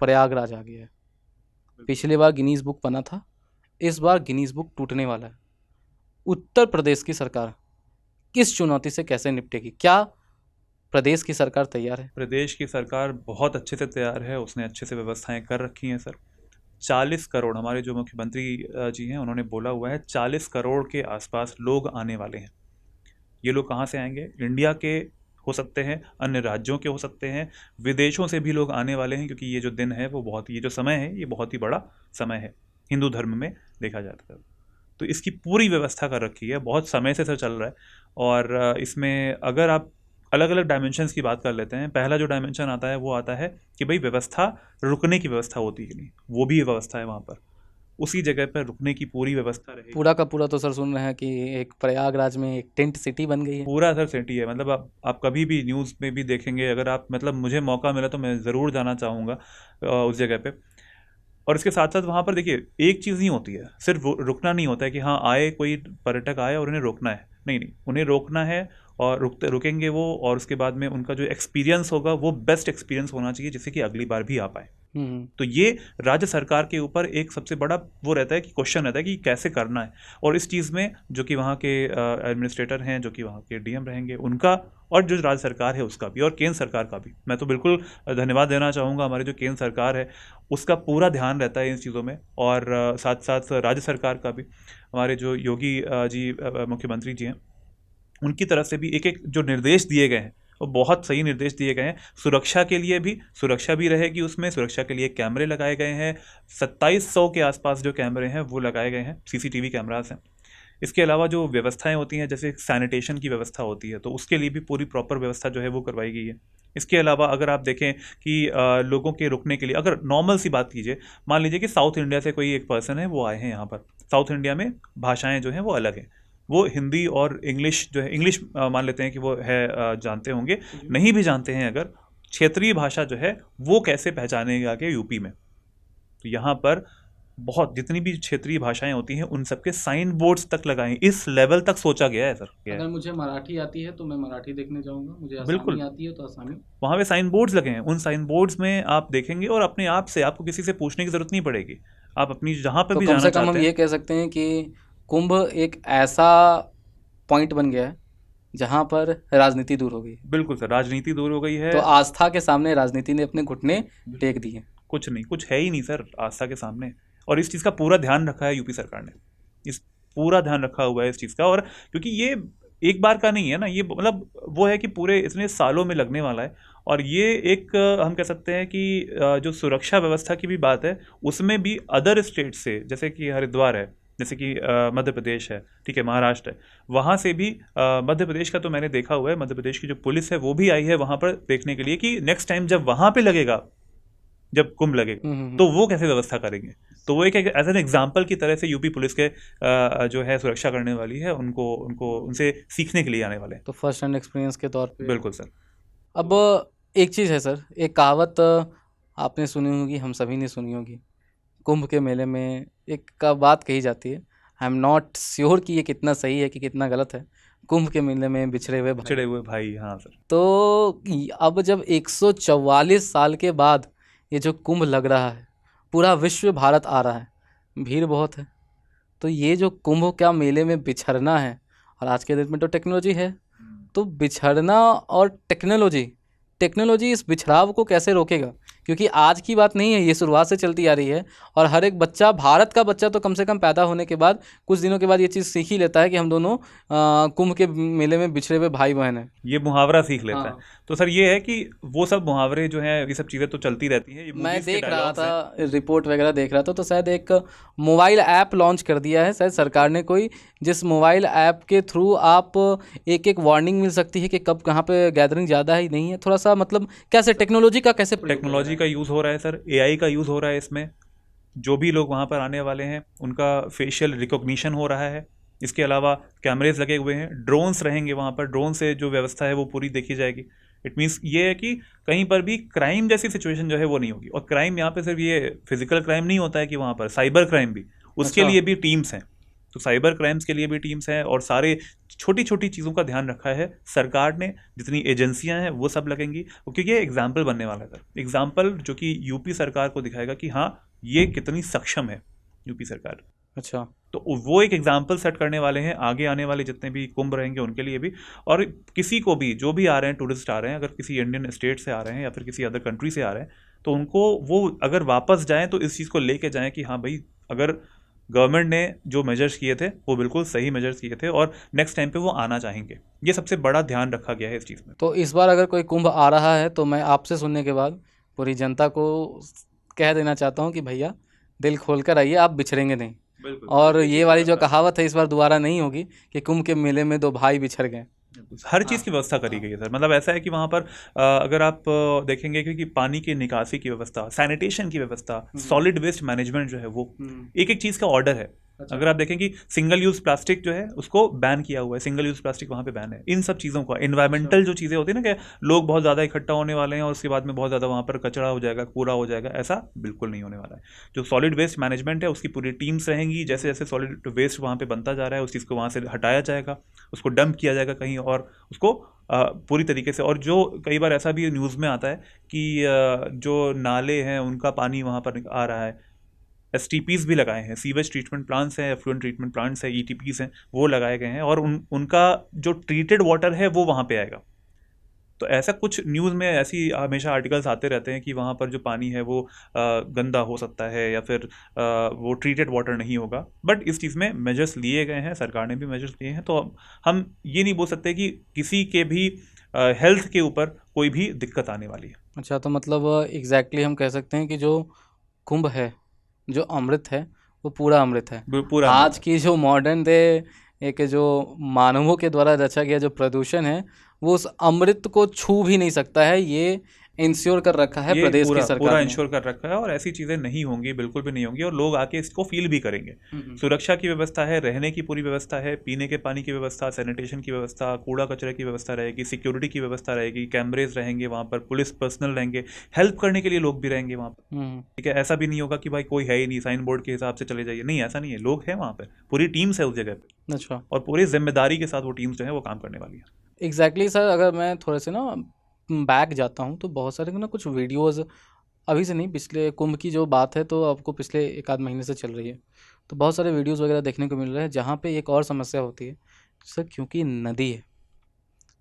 प्रयागराज आ गया है। पिछली बार गिनीज बुक बना था, इस बार गिनीज बुक टूटने वाला है। उत्तर प्रदेश की सरकार किस चुनौती से कैसे निपटेगी? क्या प्रदेश की सरकार तैयार है? प्रदेश की सरकार बहुत अच्छे से तैयार है, उसने अच्छे से व्यवस्थाएं कर रखी हैं सर। 40 करोड़, हमारे जो मुख्यमंत्री जी हैं उन्होंने बोला हुआ है 40 करोड़ के आसपास लोग आने वाले हैं। ये लोग कहाँ से आएंगे? इंडिया के हो सकते हैं, अन्य राज्यों के हो सकते हैं, विदेशों से भी लोग आने वाले हैं, क्योंकि ये जो दिन है वो बहुत, ये जो समय है ये बहुत ही बड़ा समय है हिंदू धर्म में देखा जाता है। तो इसकी पूरी व्यवस्था कर रखी है, बहुत समय से सर चल रहा है। और इसमें अगर आप अलग अलग डायमेंशंस की बात कर लेते हैं, पहला जो डायमेंशन आता है वो आता है कि भाई व्यवस्था, रुकने की व्यवस्था होती है कि नहीं, वो भी व्यवस्था है वहाँ पर, उसी जगह पर रुकने की पूरी व्यवस्था रहेगी। पूरा का पूरा तो सर सुन रहे हैं कि एक प्रयागराज में एक टेंट सिटी बन गई है। पूरा सर सिटी है, मतलब आप कभी भी न्यूज़ में भी देखेंगे, अगर आप, मतलब मुझे मौका मिला तो मैं ज़रूर जाना चाहूँगा उस जगह पे। और इसके साथ साथ वहाँ पर देखिए एक चीज़ नहीं होती है, सिर्फ रुकना नहीं होता है कि हाँ आए, कोई पर्यटक आए और उन्हें रोकना है, नहीं नहीं, उन्हें रोकना है और रुकेंगे वो, और उसके बाद में उनका जो एक्सपीरियंस होगा वो बेस्ट एक्सपीरियंस होना चाहिए, जिससे कि अगली बार भी आ पाए। तो ये राज्य सरकार के ऊपर एक सबसे बड़ा वो रहता है कि क्वेश्चन रहता है कि कैसे करना है। और इस चीज़ में जो कि वहाँ के एडमिनिस्ट्रेटर हैं, जो कि वहाँ के डीएम रहेंगे उनका, और जो राज्य सरकार है उसका भी, और केंद्र सरकार का भी, मैं तो बिल्कुल धन्यवाद देना चाहूँगा। हमारी जो केंद्र सरकार है उसका पूरा ध्यान रहता है इन चीज़ों में, और साथ साथ राज्य सरकार का भी, हमारे जो योगी जी मुख्यमंत्री जी हैं, उनकी तरफ से भी एक एक जो निर्देश दिए गए हैं वो बहुत सही निर्देश दिए गए हैं। सुरक्षा के लिए भी, सुरक्षा भी रहेगी उसमें, सुरक्षा के लिए कैमरे लगाए गए हैं, 2700 के आसपास जो कैमरे हैं वो लगाए गए हैं, सीसीटीवी कैमरास हैं। इसके अलावा जो व्यवस्थाएं होती हैं, जैसे सैनिटेशन की व्यवस्था होती है, तो उसके लिए भी पूरी प्रॉपर व्यवस्था जो है वो करवाई गई है। इसके अलावा अगर आप देखें कि लोगों के रुकने के लिए, अगर नॉर्मल सी बात कीजिए, मान लीजिए कि साउथ इंडिया से कोई एक पर्सन है, वो आए हैं यहाँ पर, साउथ इंडिया में भाषाएं जो हैं वो अलग हैं, वो हिंदी और इंग्लिश जो है, इंग्लिश मान लेते हैं कि वो है, जानते होंगे, नहीं भी जानते हैं अगर, क्षेत्रीय भाषा जो है वो कैसे पहचानेगा आगे यूपी में? तो यहाँ पर बहुत, जितनी भी क्षेत्रीय भाषाएं होती हैं उन सबके साइन बोर्ड्स तक लगाए, इस लेवल तक सोचा गया है सर। अगर मुझे मराठी आती है तो मैं मराठी देखने जाऊंगा, मुझे बिल्कुल, आसामी आती है तो आसामी। वहाँ पे साइन बोर्ड्स लगे हैं, उन साइन बोर्ड्स में आप देखेंगे और अपने आप से, आपको किसी से पूछने की जरूरत नहीं पड़ेगी, आप अपनी जहाँ पर तो भी कम जाना से कम हम चाहते हैं। ये कह सकते हैं कि कुंभ एक ऐसा पॉइंट बन गया है जहां पर राजनीति दूर हो गई है। बिल्कुल सर, राजनीति दूर हो गई है। तो आस्था के सामने राजनीति ने अपने घुटने टेक दिए। कुछ नहीं, कुछ है ही नहीं सर आस्था के सामने, और इस चीज़ का पूरा ध्यान रखा है यूपी सरकार ने, इस पूरा ध्यान रखा हुआ है इस चीज़ का। और क्योंकि ये एक बार का नहीं है ना, ये मतलब वो है कि पूरे इतने सालों में लगने वाला है। और ये एक हम कह सकते हैं कि जो सुरक्षा व्यवस्था की भी बात है, उसमें भी अदर स्टेट से, जैसे कि हरिद्वार है, जैसे कि मध्य प्रदेश है, ठीक है, महाराष्ट्र है, वहाँ से भी मध्य प्रदेश का तो मैंने देखा हुआ है, मध्य प्रदेश की जो पुलिस है वो भी आई है वहाँ पर देखने के लिए कि नेक्स्ट टाइम जब वहाँ पे लगेगा, जब कुंभ लगेगा तो वो कैसे व्यवस्था करेंगे। तो वो एक एज एन एग्जाम्पल की तरह से यूपी पुलिस के जो है सुरक्षा करने वाली है, उनको उनको उनसे सीखने के लिए आने वाले हैं। तो फर्स्ट हैंड एक्सपीरियंस के तौर पे बिल्कुल सर। अब एक चीज़ है सर, एक कहावत आपने सुनी होगी, हम सभी ने सुनी होगी, कुंभ के मेले में एक का बात कही जाती है, आई एम नॉट श्योर कि ये कितना सही है कि कितना गलत है, कुंभ के मेले में बिछड़े हुए भाई। बिछड़े हुए भाई, हाँ सर। तो अब जब 144 साल के बाद ये जो कुंभ लग रहा है, पूरा विश्व भारत आ रहा है, भीड़ बहुत है, तो ये जो कुंभ का मेले में बिछड़ना है, और आज के डेट में तो टेक्नोलॉजी है, तो बिछड़ना और टेक्नोलॉजी इस बिछड़ाव को कैसे रोकेगा? क्योंकि आज की बात नहीं है, ये शुरुआत से चलती आ रही है, और हर एक बच्चा, भारत का बच्चा तो कम से कम पैदा होने के बाद कुछ दिनों के बाद ये चीज़ सीख ही लेता है कि हम दोनों कुंभ के मेले में बिछड़े हुए भाई बहन हैं। ये मुहावरा सीख लेता हाँ। है। तो सर ये है कि वो सब मुहावरे जो हैं, ये सब चीज़ें तो चलती रहती हैं, ये मैं movies के देख रहा dialogues हैं। था, रिपोर्ट वगैरह देख रहा था, तो शायद एक मोबाइल ऐप लॉन्च कर दिया है शायद सरकार ने कोई, जिस मोबाइल ऐप के थ्रू आप एक एक वार्निंग मिल सकती है कि कब कहाँ पे गैदरिंग ज़्यादा है नहीं है। थोड़ा सा मतलब कैसे टेक्नोलॉजी का कैसे प्रयोग टेक्नोलॉजी का यूज़ हो रहा है सर, एआई का यूज़ हो रहा है इसमें, जो भी लोग वहाँ पर आने वाले हैं उनका फेशियल रिकॉग्निशन हो रहा है। इसके अलावा कैमरेज लगे हुए हैं, ड्रोन्स रहेंगे वहाँ पर, ड्रोन से जो व्यवस्था है वो पूरी देखी जाएगी। इट मीन्स ये है कि कहीं पर भी क्राइम जैसी सिचुएशन जो है वो नहीं होगी। और क्राइम यहाँ पे सिर्फ ये फिजिकल क्राइम नहीं होता है कि वहाँ पर साइबर क्राइम भी, उसके अच्छा। लिए भी टीम्स हैं। तो साइबर क्राइम्स के लिए भी टीम्स हैं और सारे छोटी छोटी चीज़ों का ध्यान रखा है सरकार ने, जितनी एजेंसियां हैं वो सब लगेंगी, क्योंकि ये एग्जाम्पल बनने वाला है सर। एग्जाम्पल जो कि यूपी सरकार को दिखाएगा कि हाँ ये कितनी सक्षम है यूपी सरकार। अच्छा। तो वो एक एग्जाम्पल सेट करने वाले हैं आगे आने वाले जितने भी कुंभ रहेंगे उनके लिए भी। और किसी को भी जो भी आ रहे हैं, टूरिस्ट आ रहे हैं, अगर किसी इंडियन स्टेट से आ रहे हैं या फिर किसी अदर कंट्री से आ रहे हैं, तो उनको वो अगर वापस जाएं तो इस चीज़ को लेके जाएं कि हाँ भाई, अगर गवर्नमेंट ने जो मेजर्स किए थे वो बिल्कुल सही मेजर्स किए थे और नेक्स्ट टाइम पे वो आना चाहेंगे। ये सबसे बड़ा ध्यान रखा गया है इस चीज़ में। तो इस बार अगर कोई कुंभ आ रहा है तो मैं आपसे सुनने के बाद पूरी जनता को कह देना चाहता हूँ कि भैया दिल खोल कर आइए, आप बिछड़ेंगे नहीं। बिल्कुल और देखिए ये वाली जो कहावत है इस बार दोबारा नहीं होगी कि कुंभ के मेले में दो भाई बिछड़ गए। हर चीज़ की व्यवस्था करी गई है सर। मतलब ऐसा है कि वहाँ पर अगर आप देखेंगे कि पानी की निकासी की व्यवस्था, सैनिटेशन की व्यवस्था, सॉलिड वेस्ट मैनेजमेंट जो है वो एक एक चीज़ का ऑर्डर है। अगर आप देखें कि सिंगल यूज़ प्लास्टिक जो है उसको बैन किया हुआ है, सिंगल यूज़ प्लास्टिक वहाँ पे बैन है। इन सब चीज़ों का इन्वायरमेंटल जो चीज़ें होती है ना, कि लोग बहुत ज़्यादा इकट्ठा होने वाले हैं और उसके बाद में बहुत ज़्यादा वहाँ पर कचरा हो जाएगा, कूड़ा हो जाएगा, ऐसा बिल्कुल नहीं होने वाला है। जो सॉलिड वेस्ट मैनेजमेंट है उसकी पूरी टीम्स रहेंगी। जैसे जैसे सॉलिड वेस्ट वहाँ पे बनता जा रहा है उस चीज़ को वहाँ से हटाया जाएगा, उसको डंप किया जाएगा कहीं और, उसको पूरी तरीके से। और जो कई बार ऐसा भी न्यूज़ में आता है कि जो नाले हैं उनका पानी वहाँ पर आ रहा है, एसटीपीज भी लगाए हैं, सीवेज ट्रीटमेंट प्लांट्स हैं, एफ्लुएंट ट्रीटमेंट प्लांट्स हैं, ईटीपीज हैं, वो लगाए गए हैं और उनका जो ट्रीटेड वाटर है वो वहाँ पे आएगा। तो ऐसा कुछ न्यूज़ में ऐसी हमेशा आर्टिकल्स आते रहते हैं कि वहाँ पर जो पानी है वो गंदा हो सकता है या फिर वो ट्रीटेड वाटर नहीं होगा। बट इस चीज़ में मेजर्स लिए गए हैं, सरकार ने भी मेजर्स लिए हैं। तो हम ये नहीं बोल सकते कि किसी के भी हेल्थ के ऊपर कोई भी दिक्कत आने वाली है। अच्छा, तो मतलब एग्जैक्टली हम कह सकते हैं कि जो कुंभ है, जो अमृत है, वो पूरा अमृत है। पूरा आज अमृत है। की जो मॉडर्न डे एक जो मानवों के द्वारा रचा गया जो प्रदूषण है, वो उस अमृत को छू भी नहीं सकता है। ये इंश्योर कर रखा है ये प्रदेश की पूरा पूरा सरकार ने। इंश्योर कर रखा है और ऐसी चीज़ें नहीं होंगी, बिल्कुल भी नहीं होंगी और लोग आके इसको फील भी करेंगे। सुरक्षा की व्यवस्था है, रहने की पूरी व्यवस्था है, पीने के पानी की व्यवस्था, सैनिटेशन की व्यवस्था, कूड़ा कचरे की व्यवस्था रहेगी, सिक्योरिटी की व्यवस्था रहेगी, कैमरेज रहेंगे वहाँ पर, पुलिस पर्सनल रहेंगे, हेल्प करने के लिए लोग भी रहेंगे वहाँ पर। ठीक है, ऐसा भी नहीं होगा कि भाई कोई है ही नहीं, साइन बोर्ड के हिसाब से चले जाइए, नहीं ऐसा नहीं है, लोग हैं वहाँ पर, पूरी टीम्स है उस जगह पे अच्छा। और पूरी जिम्मेदारी के साथ वो टीम्स जो है वो काम करने वाली है। एग्जैक्टली सर, अगर मैं थोड़े से ना बैक जाता हूँ तो बहुत सारे ना कुछ वीडियोस, अभी से नहीं, पिछले कुंभ की जो बात है तो आपको पिछले एक आध महीने से चल रही है, तो बहुत सारे वीडियोस वगैरह देखने को मिल रहे हैं जहाँ पे एक और समस्या होती है सर, क्योंकि नदी है,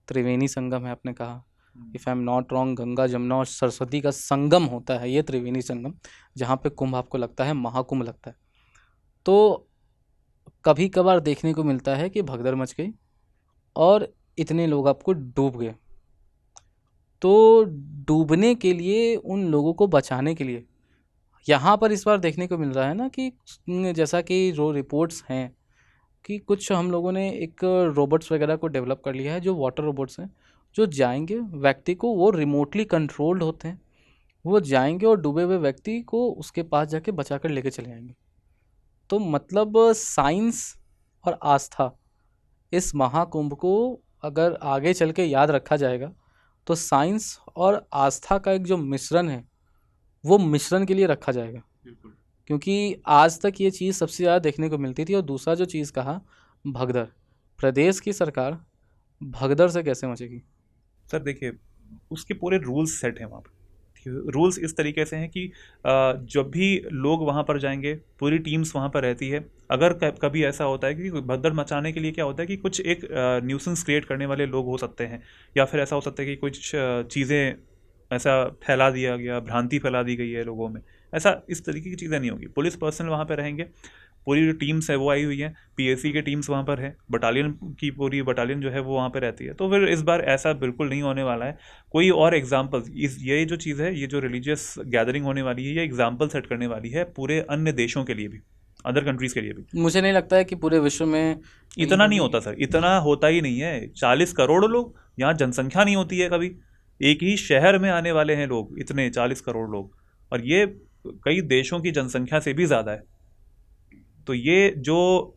त्रिवेणी संगम है, आपने कहा, if I am not wrong, Ganga Jamuna और सरस्वती का संगम होता है ये त्रिवेणी संगम, जहाँ पे कुंभ आपको लगता है महाकुंभ लगता है। तो कभी कभार देखने को मिलता है कि भगदड़ मच गई और इतने लोग आपको डूब गए। तो डूबने के लिए, उन लोगों को बचाने के लिए यहाँ पर इस बार देखने को मिल रहा है ना कि जैसा कि जो रिपोर्ट्स हैं कि कुछ हम लोगों ने एक रोबोट्स वगैरह को डेवलप कर लिया है, जो वाटर रोबोट्स हैं, जो जाएंगे व्यक्ति को, वो रिमोटली कंट्रोल्ड होते हैं, वो जाएंगे और डूबे हुए व्यक्ति को उसके पास जाके बचा कर लेके चले आएंगे। तो मतलब साइंस और आस्था, इस महाकुंभ को अगर आगे चल के याद रखा जाएगा तो साइंस और आस्था का एक जो मिश्रण है वो मिश्रण के लिए रखा जाएगा, क्योंकि आज तक ये चीज़ सबसे ज़्यादा देखने को मिलती थी। और दूसरा जो चीज़ कहा, भगदड़, प्रदेश की सरकार भगदड़ से कैसे बचेगी? सर देखिए, उसके पूरे रूल्स सेट हैं वहाँ पर। रूल्स इस तरीके से हैं कि जब भी लोग वहाँ पर जाएंगे, पूरी टीम्स वहाँ पर रहती है। अगर कभी ऐसा होता है कि भगदड़ मचाने के लिए क्या होता है कि कुछ एक न्यूसेंस क्रिएट करने वाले लोग हो सकते हैं, या फिर ऐसा हो सकता है कि कुछ चीज़ें ऐसा फैला दिया गया, भ्रांति फैला दी गई है लोगों में, ऐसा इस तरीके की चीज़ें नहीं होगी। पुलिस पर्सनल वहाँ पर रहेंगे, पूरी जो टीम्स है वो आई हुई हैं, पीएससी के टीम्स वहाँ पर है, बटालियन की पूरी बटालियन जो है वो वहाँ पर रहती है। तो फिर इस बार ऐसा बिल्कुल नहीं होने वाला है। कोई और एग्जाम्पल, ये जो चीज़ है, ये जो रिलीजियस गैदरिंग होने वाली है, ये एग्जाम्पल सेट करने वाली है पूरे अन्य देशों के लिए भी, अदर कंट्रीज़ के लिए भी। मुझे नहीं लगता है कि पूरे विश्व में इतना नहीं होता सर, इतना होता ही नहीं है। 40 करोड़ लोग, यहाँ जनसंख्या नहीं होती है कभी। एक ही शहर में आने वाले हैं लोग, इतने 40 करोड़ लोग, और ये कई देशों की जनसंख्या से भी ज़्यादा है। तो ये जो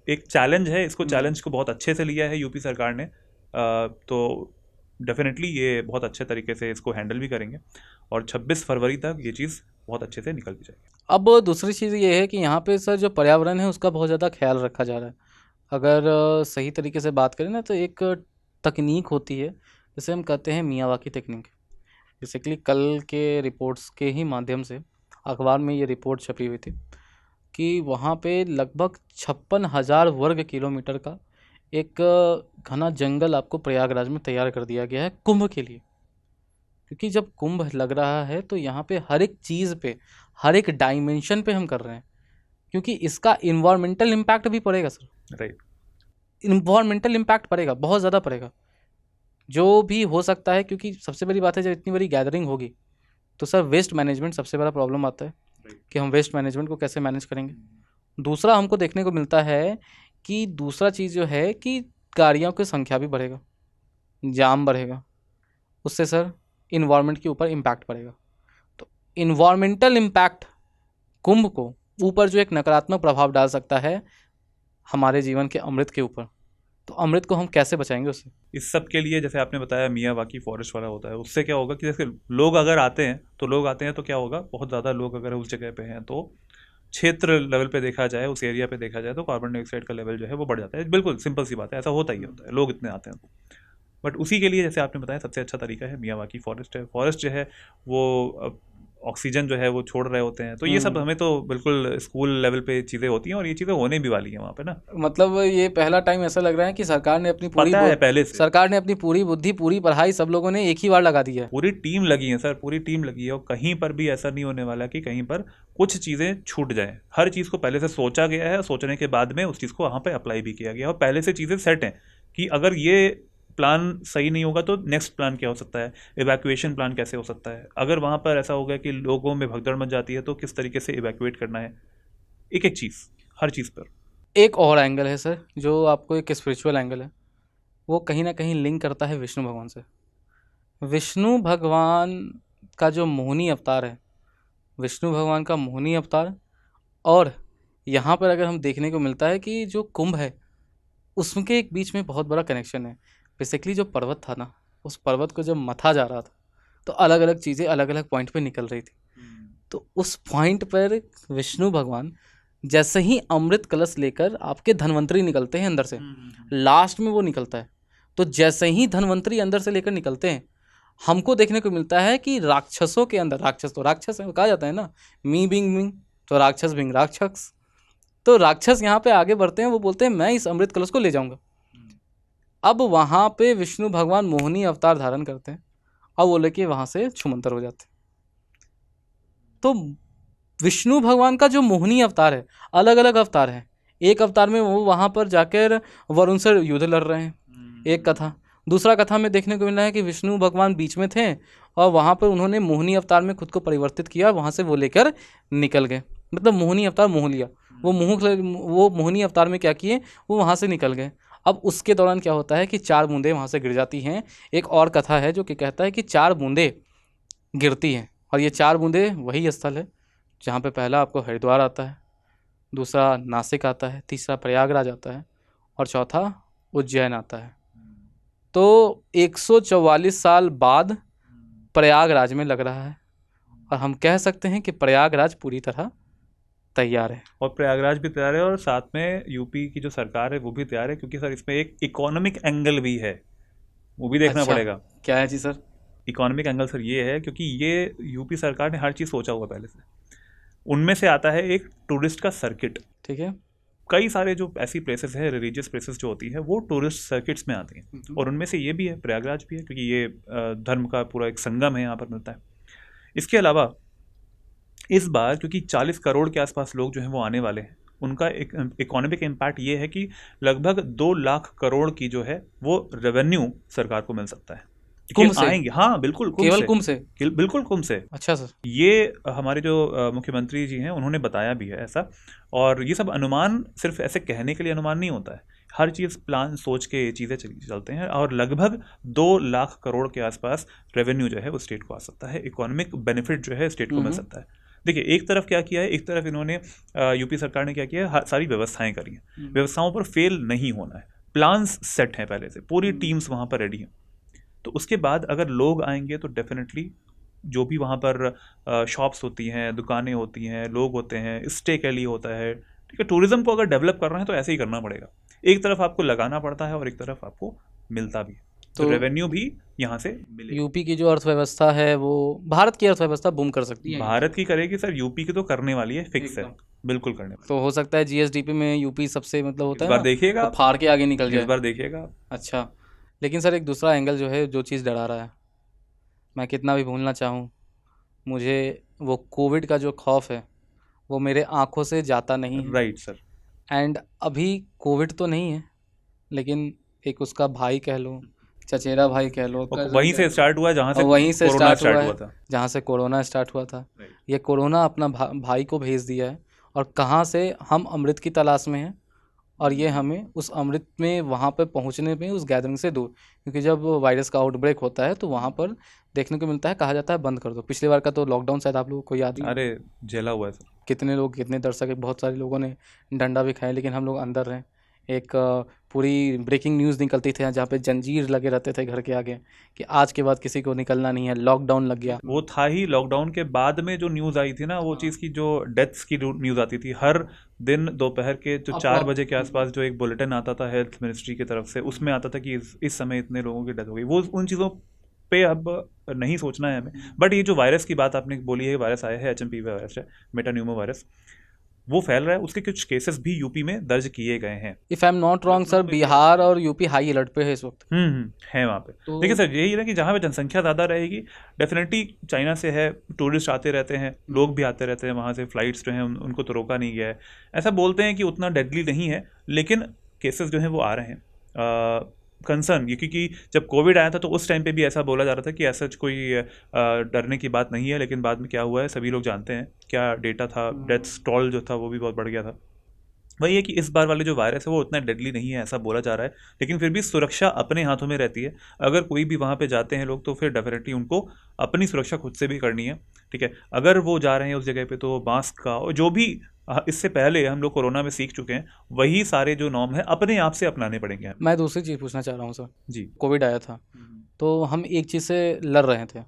एक चैलेंज है, इसको चैलेंज को बहुत अच्छे से लिया है यूपी सरकार ने। तो डेफिनेटली ये बहुत अच्छे तरीके से इसको हैंडल भी करेंगे और 26 फरवरी तक ये चीज़ बहुत अच्छे से निकल भी जाएगी। अब दूसरी चीज़ ये है कि यहाँ पे सर जो पर्यावरण है उसका बहुत ज़्यादा ख्याल रखा जा रहा है। अगर सही तरीके से बात करें ना तो एक तकनीक होती है जिसे हम कहते हैं मियावाकी टेक्निक। बेसिकली कल के रिपोर्ट्स के ही माध्यम से अखबार में ये रिपोर्ट छपी हुई थी कि वहाँ पे लगभग 56,000 वर्ग किलोमीटर का एक घना जंगल आपको प्रयागराज में तैयार कर दिया गया है कुंभ के लिए। क्योंकि जब कुंभ लग रहा है तो यहाँ पे हर एक चीज़ पे, हर एक डायमेंशन पे हम कर रहे हैं, क्योंकि इसका इन्वायरमेंटल इम्पैक्ट भी पड़ेगा सर। राइट। इन्वायरमेंटल इम्पैक्ट पड़ेगा, बहुत ज़्यादा पड़ेगा, जो भी हो सकता है। क्योंकि सबसे बड़ी बात है, जब इतनी बड़ी गैदरिंग होगी तो सर वेस्ट मैनेजमेंट सबसे बड़ा प्रॉब्लम आता है कि हम वेस्ट मैनेजमेंट को कैसे मैनेज करेंगे। दूसरा हमको देखने को मिलता है कि दूसरा चीज़ जो है कि गाड़ियों की संख्या भी बढ़ेगा, जाम बढ़ेगा, उससे सर इन्वायरमेंट के ऊपर इम्पैक्ट पड़ेगा। तो इन्वायरमेंटल इम्पैक्ट कुंभ को ऊपर जो एक नकारात्मक प्रभाव डाल सकता है हमारे जीवन के अमृत के ऊपर, तो अमृत को हम कैसे बचाएंगे उससे। इस सब के लिए जैसे आपने बताया मियावाकी फॉरेस्ट वाला होता है, उससे क्या होगा कि जैसे लोग अगर आते हैं तो क्या होगा, बहुत ज़्यादा लोग अगर उस जगह पे हैं तो क्षेत्र लेवल पे देखा जाए, उस एरिया पे देखा जाए तो कार्बन डाइऑक्साइड का लेवल जो है वो बढ़ जाता है। बिल्कुल सिंपल सी बात है, ऐसा होता ही होता है, लोग इतने आते हैं तो। बट उसी के लिए जैसे आपने बताया सबसे अच्छा तरीका है मियावाकी फॉरेस्ट है। फॉरेस्ट जो है वो ऑक्सीजन जो है वो छोड़ रहे होते हैं, तो ये सब हमें तो बिल्कुल स्कूल लेवल पे चीज़ें होती हैं और ये चीज़ें होने भी वाली हैं वहाँ पे ना। मतलब ये पहला टाइम ऐसा लग रहा है कि सरकार ने अपनी पता है पहले से, सरकार ने अपनी पूरी बुद्धि, पूरी पढ़ाई सब लोगों ने एक ही बार लगा दी है। पूरी टीम लगी है सर, पूरी टीम लगी है और कहीं पर भी ऐसा नहीं होने वाला कि कहीं पर कुछ चीज़ें छूट जाएं। हर चीज़ को पहले से सोचा गया है, सोचने के बाद में उस चीज़ को वहाँ पे अप्लाई भी किया गया और पहले से चीज़ें सेट हैं कि अगर ये प्लान सही नहीं होगा तो नेक्स्ट प्लान क्या हो सकता है, इवैक्यूएशन प्लान कैसे हो सकता है, अगर वहाँ पर ऐसा हो गया कि लोगों में भगदड़ मच जाती है तो किस तरीके से इवैक्यूएट करना है, एक एक चीज़, हर चीज़ पर। एक और एंगल है सर, जो आपको एक स्पिरिचुअल एंगल है, वो कहीं ना कहीं लिंक करता है विष्णु भगवान से। विष्णु भगवान का जो मोहिनी अवतार है, विष्णु भगवान का मोहिनी अवतार, और यहाँ पर अगर हम देखने को मिलता है कि जो कुंभ है उसके एक बीच में बहुत बड़ा कनेक्शन है। बेसिकली जो पर्वत था ना, उस पर्वत को जब मथा जा रहा था तो अलग अलग चीज़ें अलग अलग पॉइंट पे निकल रही थी। तो उस पॉइंट पर विष्णु भगवान जैसे ही अमृत कलश लेकर आपके धन्वंतरी निकलते हैं अंदर से, लास्ट में वो निकलता है, तो जैसे ही धन्वंतरी अंदर से लेकर निकलते हैं हमको देखने को मिलता है कि राक्षसों के अंदर, राक्षस तो राक्षस है, कहा जाता है ना, मी बिंग मिंग, तो राक्षस बिंग राक्षस, तो राक्षस यहाँ पे आगे बढ़ते हैं, वो बोलते हैं मैं इस अमृत कलश को ले जाऊंगा। अब वहाँ पे विष्णु भगवान मोहिनी अवतार धारण करते हैं और वो लेके वहाँ से छुमंतर हो जाते हैं। तो विष्णु भगवान का जो मोहिनी अवतार है, अलग अलग अवतार है। एक अवतार में वो वहाँ पर जाकर वरुण से युद्ध लड़ रहे हैं, एक कथा। दूसरा कथा में देखने को मिल रहा है कि विष्णु भगवान बीच में थे और वहाँ पर उन्होंने मोहिनी अवतार में खुद को परिवर्तित किया, वहाँ से वो लेकर निकल गए, मतलब मोहिनी अवतार मोह लिया, वो मोहिनी अवतार में क्या किए, वो वहाँ से निकल गए। अब उसके दौरान क्या होता है कि 4 बूंदें वहाँ से गिर जाती हैं। एक और कथा है जो कि कहता है कि 4 बूंदें गिरती हैं और ये 4 बूंदें वही स्थल है जहाँ पे पहला आपको हरिद्वार आता है, दूसरा नासिक आता है, तीसरा प्रयागराज आता है और चौथा उज्जैन आता है। तो 144 साल बाद प्रयागराज में लग रहा है और हम कह सकते हैं कि प्रयागराज पूरी तरह तैयार है। और प्रयागराज भी तैयार है और साथ में यूपी की जो सरकार है वो भी तैयार है, क्योंकि सर इसमें एक इकोनॉमिक एंगल भी है, वो भी देखना पड़ेगा। क्या है जी सर? इकोनॉमिक एंगल सर ये है क्योंकि ये यूपी सरकार ने हर चीज़ सोचा हुआ पहले से। उनमें से आता है एक टूरिस्ट का सर्किट। ठीक है। कई सारे जो ऐसी प्लेसेस है, रिलीजियस प्लेसेस जो होती है वो टूरिस्ट सर्किट्स में आती हैं और उनमें से ये भी है, प्रयागराज भी है, क्योंकि ये धर्म का पूरा एक संगम है, यहाँ पर मिलता है। इसके अलावा इस बार क्योंकि 40 करोड़ के आसपास लोग जो हैं वो आने वाले हैं, उनका एक इकोनॉमिक इम्पैक्ट ये है कि लगभग 2 लाख करोड़ की जो है वो रेवेन्यू सरकार को मिल सकता है। कुंभ से आएंगे, हाँ बिल्कुल, केवल कुंभ से, बिल्कुल कुंभ से। अच्छा सर। ये हमारे जो मुख्यमंत्री जी हैं उन्होंने बताया भी है ऐसा, और ये सब अनुमान सिर्फ ऐसे कहने के लिए अनुमान नहीं होता है, हर चीज़ प्लान सोच के ये चीज़ें चलते हैं और लगभग 2 लाख करोड़ के आसपास रेवेन्यू जो है वो स्टेट को आ सकता है, इकोनॉमिक बेनिफिट जो है स्टेट को मिल सकता है। देखिए एक तरफ क्या किया है, एक तरफ इन्होंने यूपी सरकार ने क्या किया है, सारी व्यवस्थाएं करी हैं, व्यवस्थाओं पर फेल नहीं होना है, प्लान्स सेट हैं पहले से, पूरी टीम्स वहाँ पर रेडी हैं। तो उसके बाद अगर लोग आएंगे तो डेफिनेटली जो भी वहाँ पर शॉप्स होती हैं, दुकानें होती हैं, लोग होते हैं, स्टे के लिए होता है, ठीक है। टूरिज्म को अगर डेवलप करना है तो ऐसे ही करना पड़ेगा। एक तरफ आपको लगाना पड़ता है और एक तरफ आपको मिलता भी है, तो तो रेवेन्यू भी यहाँ से मिलेगा। यूपी की जो अर्थव्यवस्था है वो भारत की अर्थव्यवस्था बूम कर सकती है यहाँ भारत की करेगी सर, यूपी की तो करने वाली है, फिक्स है, एकदम। बिल्कुल करने वाली तो हो सकता है जीएसडीपी में यूपी सबसे मतलब है। होता इस है बार ना, देखिएगा वो आप, फाड़ के आगे निकल इस जाए। बार देखिएगा आप। अच्छा, लेकिन सर एक दूसरा एंगल जो है, जो चीज़ डरा रहा है, मैं कितना भी भूलना चाहूँ, मुझे वो कोविड का जो खौफ है वो मेरे आंखों से जाता नहीं है। Right sir. एंड अभी कोविड तो नहीं है, लेकिन एक उसका भाई कह लो, चचेरा भाई कह लो, और कज़न वहीं कह से लो, स्टार्ट हुआ है जहाँ से और वहीं से कोरोना स्टार्ट स्टार्ट हुआ हुआ है था। जहाँ से कोरोना स्टार्ट हुआ था। राइट। ये कोरोना अपना भाई को भेज दिया है, और कहाँ से हम अमृत की तलाश में हैं, और ये हमें उस अमृत में वहाँ पर पहुँचने में उस गैदरिंग से दूर, क्योंकि जब वायरस का आउटब्रेक होता है तो वहाँ पर देखने को मिलता है, कहा जाता है बंद कर दो। पिछली बार का तो लॉकडाउन शायद आप लोगों को याद ही है। अरे झेला हुआ है सर। कितने लोग, कितने दर्शक, बहुत सारे लोगों ने डंडा भी खाया, लेकिन हम लोग अंदर रहे। एक पूरी ब्रेकिंग न्यूज़ निकलती थी जहाँ पे जंजीर लगे रहते थे घर के आगे कि आज के बाद किसी को निकलना नहीं है, लॉकडाउन लग गया। वो था ही, लॉकडाउन के बाद में जो न्यूज़ आई थी ना, वो चीज़ की जो डेथ्स की न्यूज़ आती थी हर दिन दोपहर के जो 4 बजे के आसपास, जो एक बुलेटिन आता था हेल्थ मिनिस्ट्री की तरफ से, उसमें आता था कि इस समय इतने लोगों की डेथ हो गई। वो उन चीज़ों पे अब नहीं सोचना है हमें। बट ये जो वायरस की बात आपने बोली है, वायरस आया है, HMPV वायरस है, मेटान्यूमो वायरस, वो फैल रहा है। उसके कुछ केसेस भी यूपी में दर्ज किए गए हैं। If I am not wrong sir, Bihar और यूपी हाई अलर्ट पे है इस वक्त। है वहाँ पे। तो देखिए सर, यही है ना कि जहाँ पे जनसंख्या ज़्यादा रहेगी, डेफिनेटली चाइना से है, टूरिस्ट आते रहते हैं, लोग भी आते रहते हैं वहाँ से, फ्लाइट्स जो हैं उनको तो रोका नहीं गया है। ऐसा बोलते हैं कि उतना डेडली नहीं है, लेकिन केसेस जो हैं वो आ रहे हैं। कंसर्न ये, क्योंकि जब कोविड आया था तो उस टाइम पे भी ऐसा बोला जा रहा था कि ऐसा कोई डरने की बात नहीं है, लेकिन बाद में क्या हुआ है सभी लोग जानते हैं, क्या डेटा था, डेथ टोल जो था वो भी बहुत बढ़ गया था। वही है कि इस बार वाले जो वायरस है वो उतना डेडली नहीं है ऐसा बोला जा रहा है, लेकिन फिर भी सुरक्षा अपने हाथों में रहती है। अगर कोई भी वहाँ पे जाते हैं लोग तो फिर डेफिनेटली उनको अपनी सुरक्षा खुद से भी करनी है, ठीक है। अगर वो जा रहे हैं उस जगह पे तो मास्क का, और जो भी इससे पहले हम लोग कोरोना में सीख चुके हैं, वही सारे जो नॉर्म है अपने आप से अपनाने पड़ेंगे हमें। मैं दूसरी चीज़ पूछना चाह रहा हूँ सर। जी। कोविड आया था तो हम एक चीज़ से लड़ रहे थे,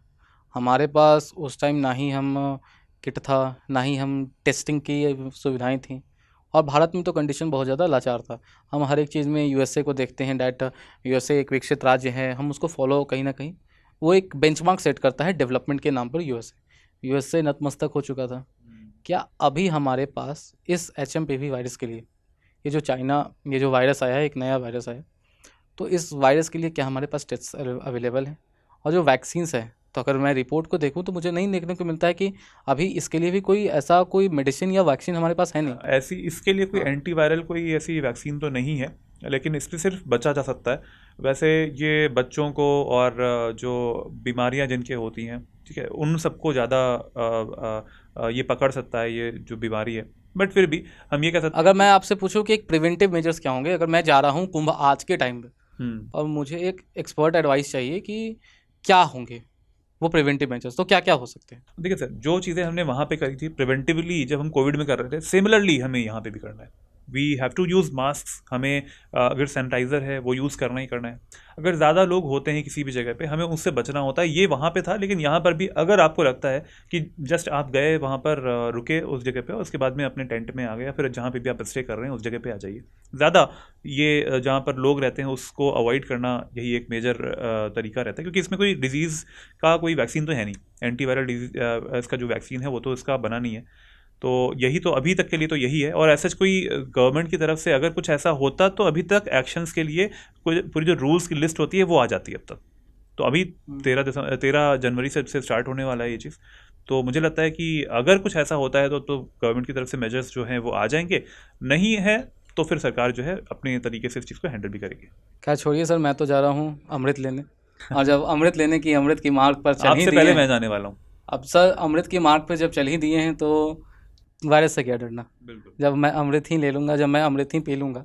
हमारे पास उस टाइम ना ही हम किट था, ना ही हम टेस्टिंग की सुविधाएं थी, और भारत में तो कंडीशन बहुत ज़्यादा लाचार था। हम हर एक चीज़ में यूएसए को देखते हैं, डैट यूएसए एक विकसित राज्य है, हम उसको फॉलो कहीं ना कहीं, वो एक बेंचमार्क सेट करता है डेवलपमेंट के नाम पर। यूएसए नतमस्तक हो चुका था। क्या अभी हमारे पास इस HMPV वायरस के लिए, ये जो वायरस आया है, एक नया वायरस आया, तो इस वायरस के लिए क्या हमारे पास टेस्ट अवेलेबल है? और जो वैक्सीन्स है, तो अगर मैं रिपोर्ट को देखूं तो मुझे नहीं देखने को मिलता है कि अभी इसके लिए भी कोई मेडिसिन या वैक्सीन हमारे पास है नहीं। ऐसी इसके लिए कोई हाँ। एंटीवायरल कोई ऐसी वैक्सीन तो नहीं है, लेकिन इससे सिर्फ बचा जा सकता है। वैसे ये बच्चों को और जो बीमारियां जिनके होती हैं, ठीक है, उन सबको ज़्यादा ये पकड़ सकता है, ये जो बीमारी है। बट फिर भी हम ये कह सकते अगर मैं आपसे पूछूं कि एक प्रिवेंटिव मेजर्स क्या होंगे, अगर मैं जा रहा हूं कुंभ आज के टाइम पे, हैं। और मुझे एक एक्सपर्ट एडवाइस चाहिए कि क्या होंगे वो प्रिवेंटिव मेजर्स, तो क्या क्या हो सकते हैं? देखिए सर, जो चीज़ें हमने वहाँ पे करी थी प्रिवेंटिवली जब हम कोविड में कर रहे थे, सिमिलरली हमें यहाँ पे भी करना है। We have to use mask. हमें अगर सैनिटाइज़र है वो यूज़ करना ही करना है। अगर ज़्यादा लोग होते हैं किसी भी जगह पे, हमें उससे बचना होता है। ये वहाँ पे था, लेकिन यहाँ पर भी अगर आपको लगता है कि जस्ट आप गए वहाँ पर, रुके उस जगह पे, उसके बाद में अपने टेंट में आ गए, या फिर जहाँ पे भी आप स्टे कर रहे हैं उस जगह पे आ जाइए। ज़्यादा ये जहाँ पर लोग रहते हैं उसको अवॉइड करना, यही एक मेजर तरीका रहता है, क्योंकि इसमें कोई डिजीज़ का कोई वैक्सीन तो है नहीं। एंटीवायरल डिजीज इसका जो वैक्सीन है वो तो इसका बना नहीं है। तो यही तो अभी तक के लिए तो यही है। और ऐसा कोई गवर्नमेंट की तरफ से अगर कुछ ऐसा होता तो अभी तक एक्शंस के लिए कोई पूरी जो रूल्स की लिस्ट होती है वो आ जाती है अब तक। तो अभी 13 जनवरी से स्टार्ट होने वाला है ये चीज़। तो मुझे लगता है कि अगर कुछ ऐसा होता है तो गवर्नमेंट की तरफ से मेजर्स जो हैं वो आ जाएंगे। नहीं है तो फिर सरकार जो है अपने तरीके से इस चीज़ को हैंडल भी करेगी। क्या, छोड़िए सर, मैं तो जा रहा हूँ अमृत लेने, और जब अमृत की मार्ग पर चल ही आपसे दिए पहले हैं, मैं जाने वाला हूँ। अब सर अमृत की मार्ग पर जब चल ही दिए हैं तो वायरस से क्या डरना। बिल्कुल। जब मैं अमृत ही ले लूँगा, जब मैं अमृत ही पी लूँगा,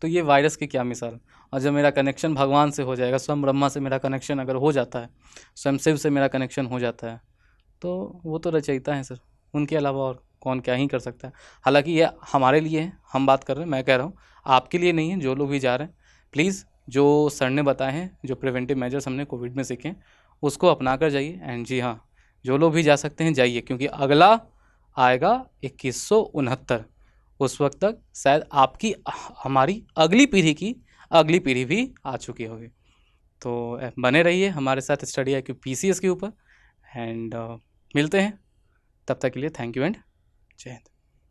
तो ये वायरस की क्या मिसाल। और जब मेरा कनेक्शन भगवान से हो जाएगा, स्वयं ब्रह्मा से मेरा कनेक्शन अगर हो जाता है, स्वयं शिव से मेरा कनेक्शन हो जाता है, तो वो तो रचयिता हैं सर, उनके अलावा और कौन क्या ही कर सकता है। हालांकि ये हमारे लिए है, हम बात कर रहे हैं, मैं कह रहा हूँ आपके लिए नहीं है। जो लोग भी जा रहे हैं, प्लीज़ जो सर ने बताए हैं, जो प्रिवेंटिव मेजर्स हमने कोविड में सीखे हैं, उसको अपना कर जाइए। एंड जी हाँ, जो लोग भी जा सकते हैं जाइए, क्योंकि अगला आएगा 2169। उस वक्त तक शायद आपकी हमारी अगली पीढ़ी भी आ चुकी होगी। तो बने रहिए हमारे साथ स्टडी IQ PCS के ऊपर। एंड मिलते हैं, तब तक के लिए थैंक यू एंड जय हिंद।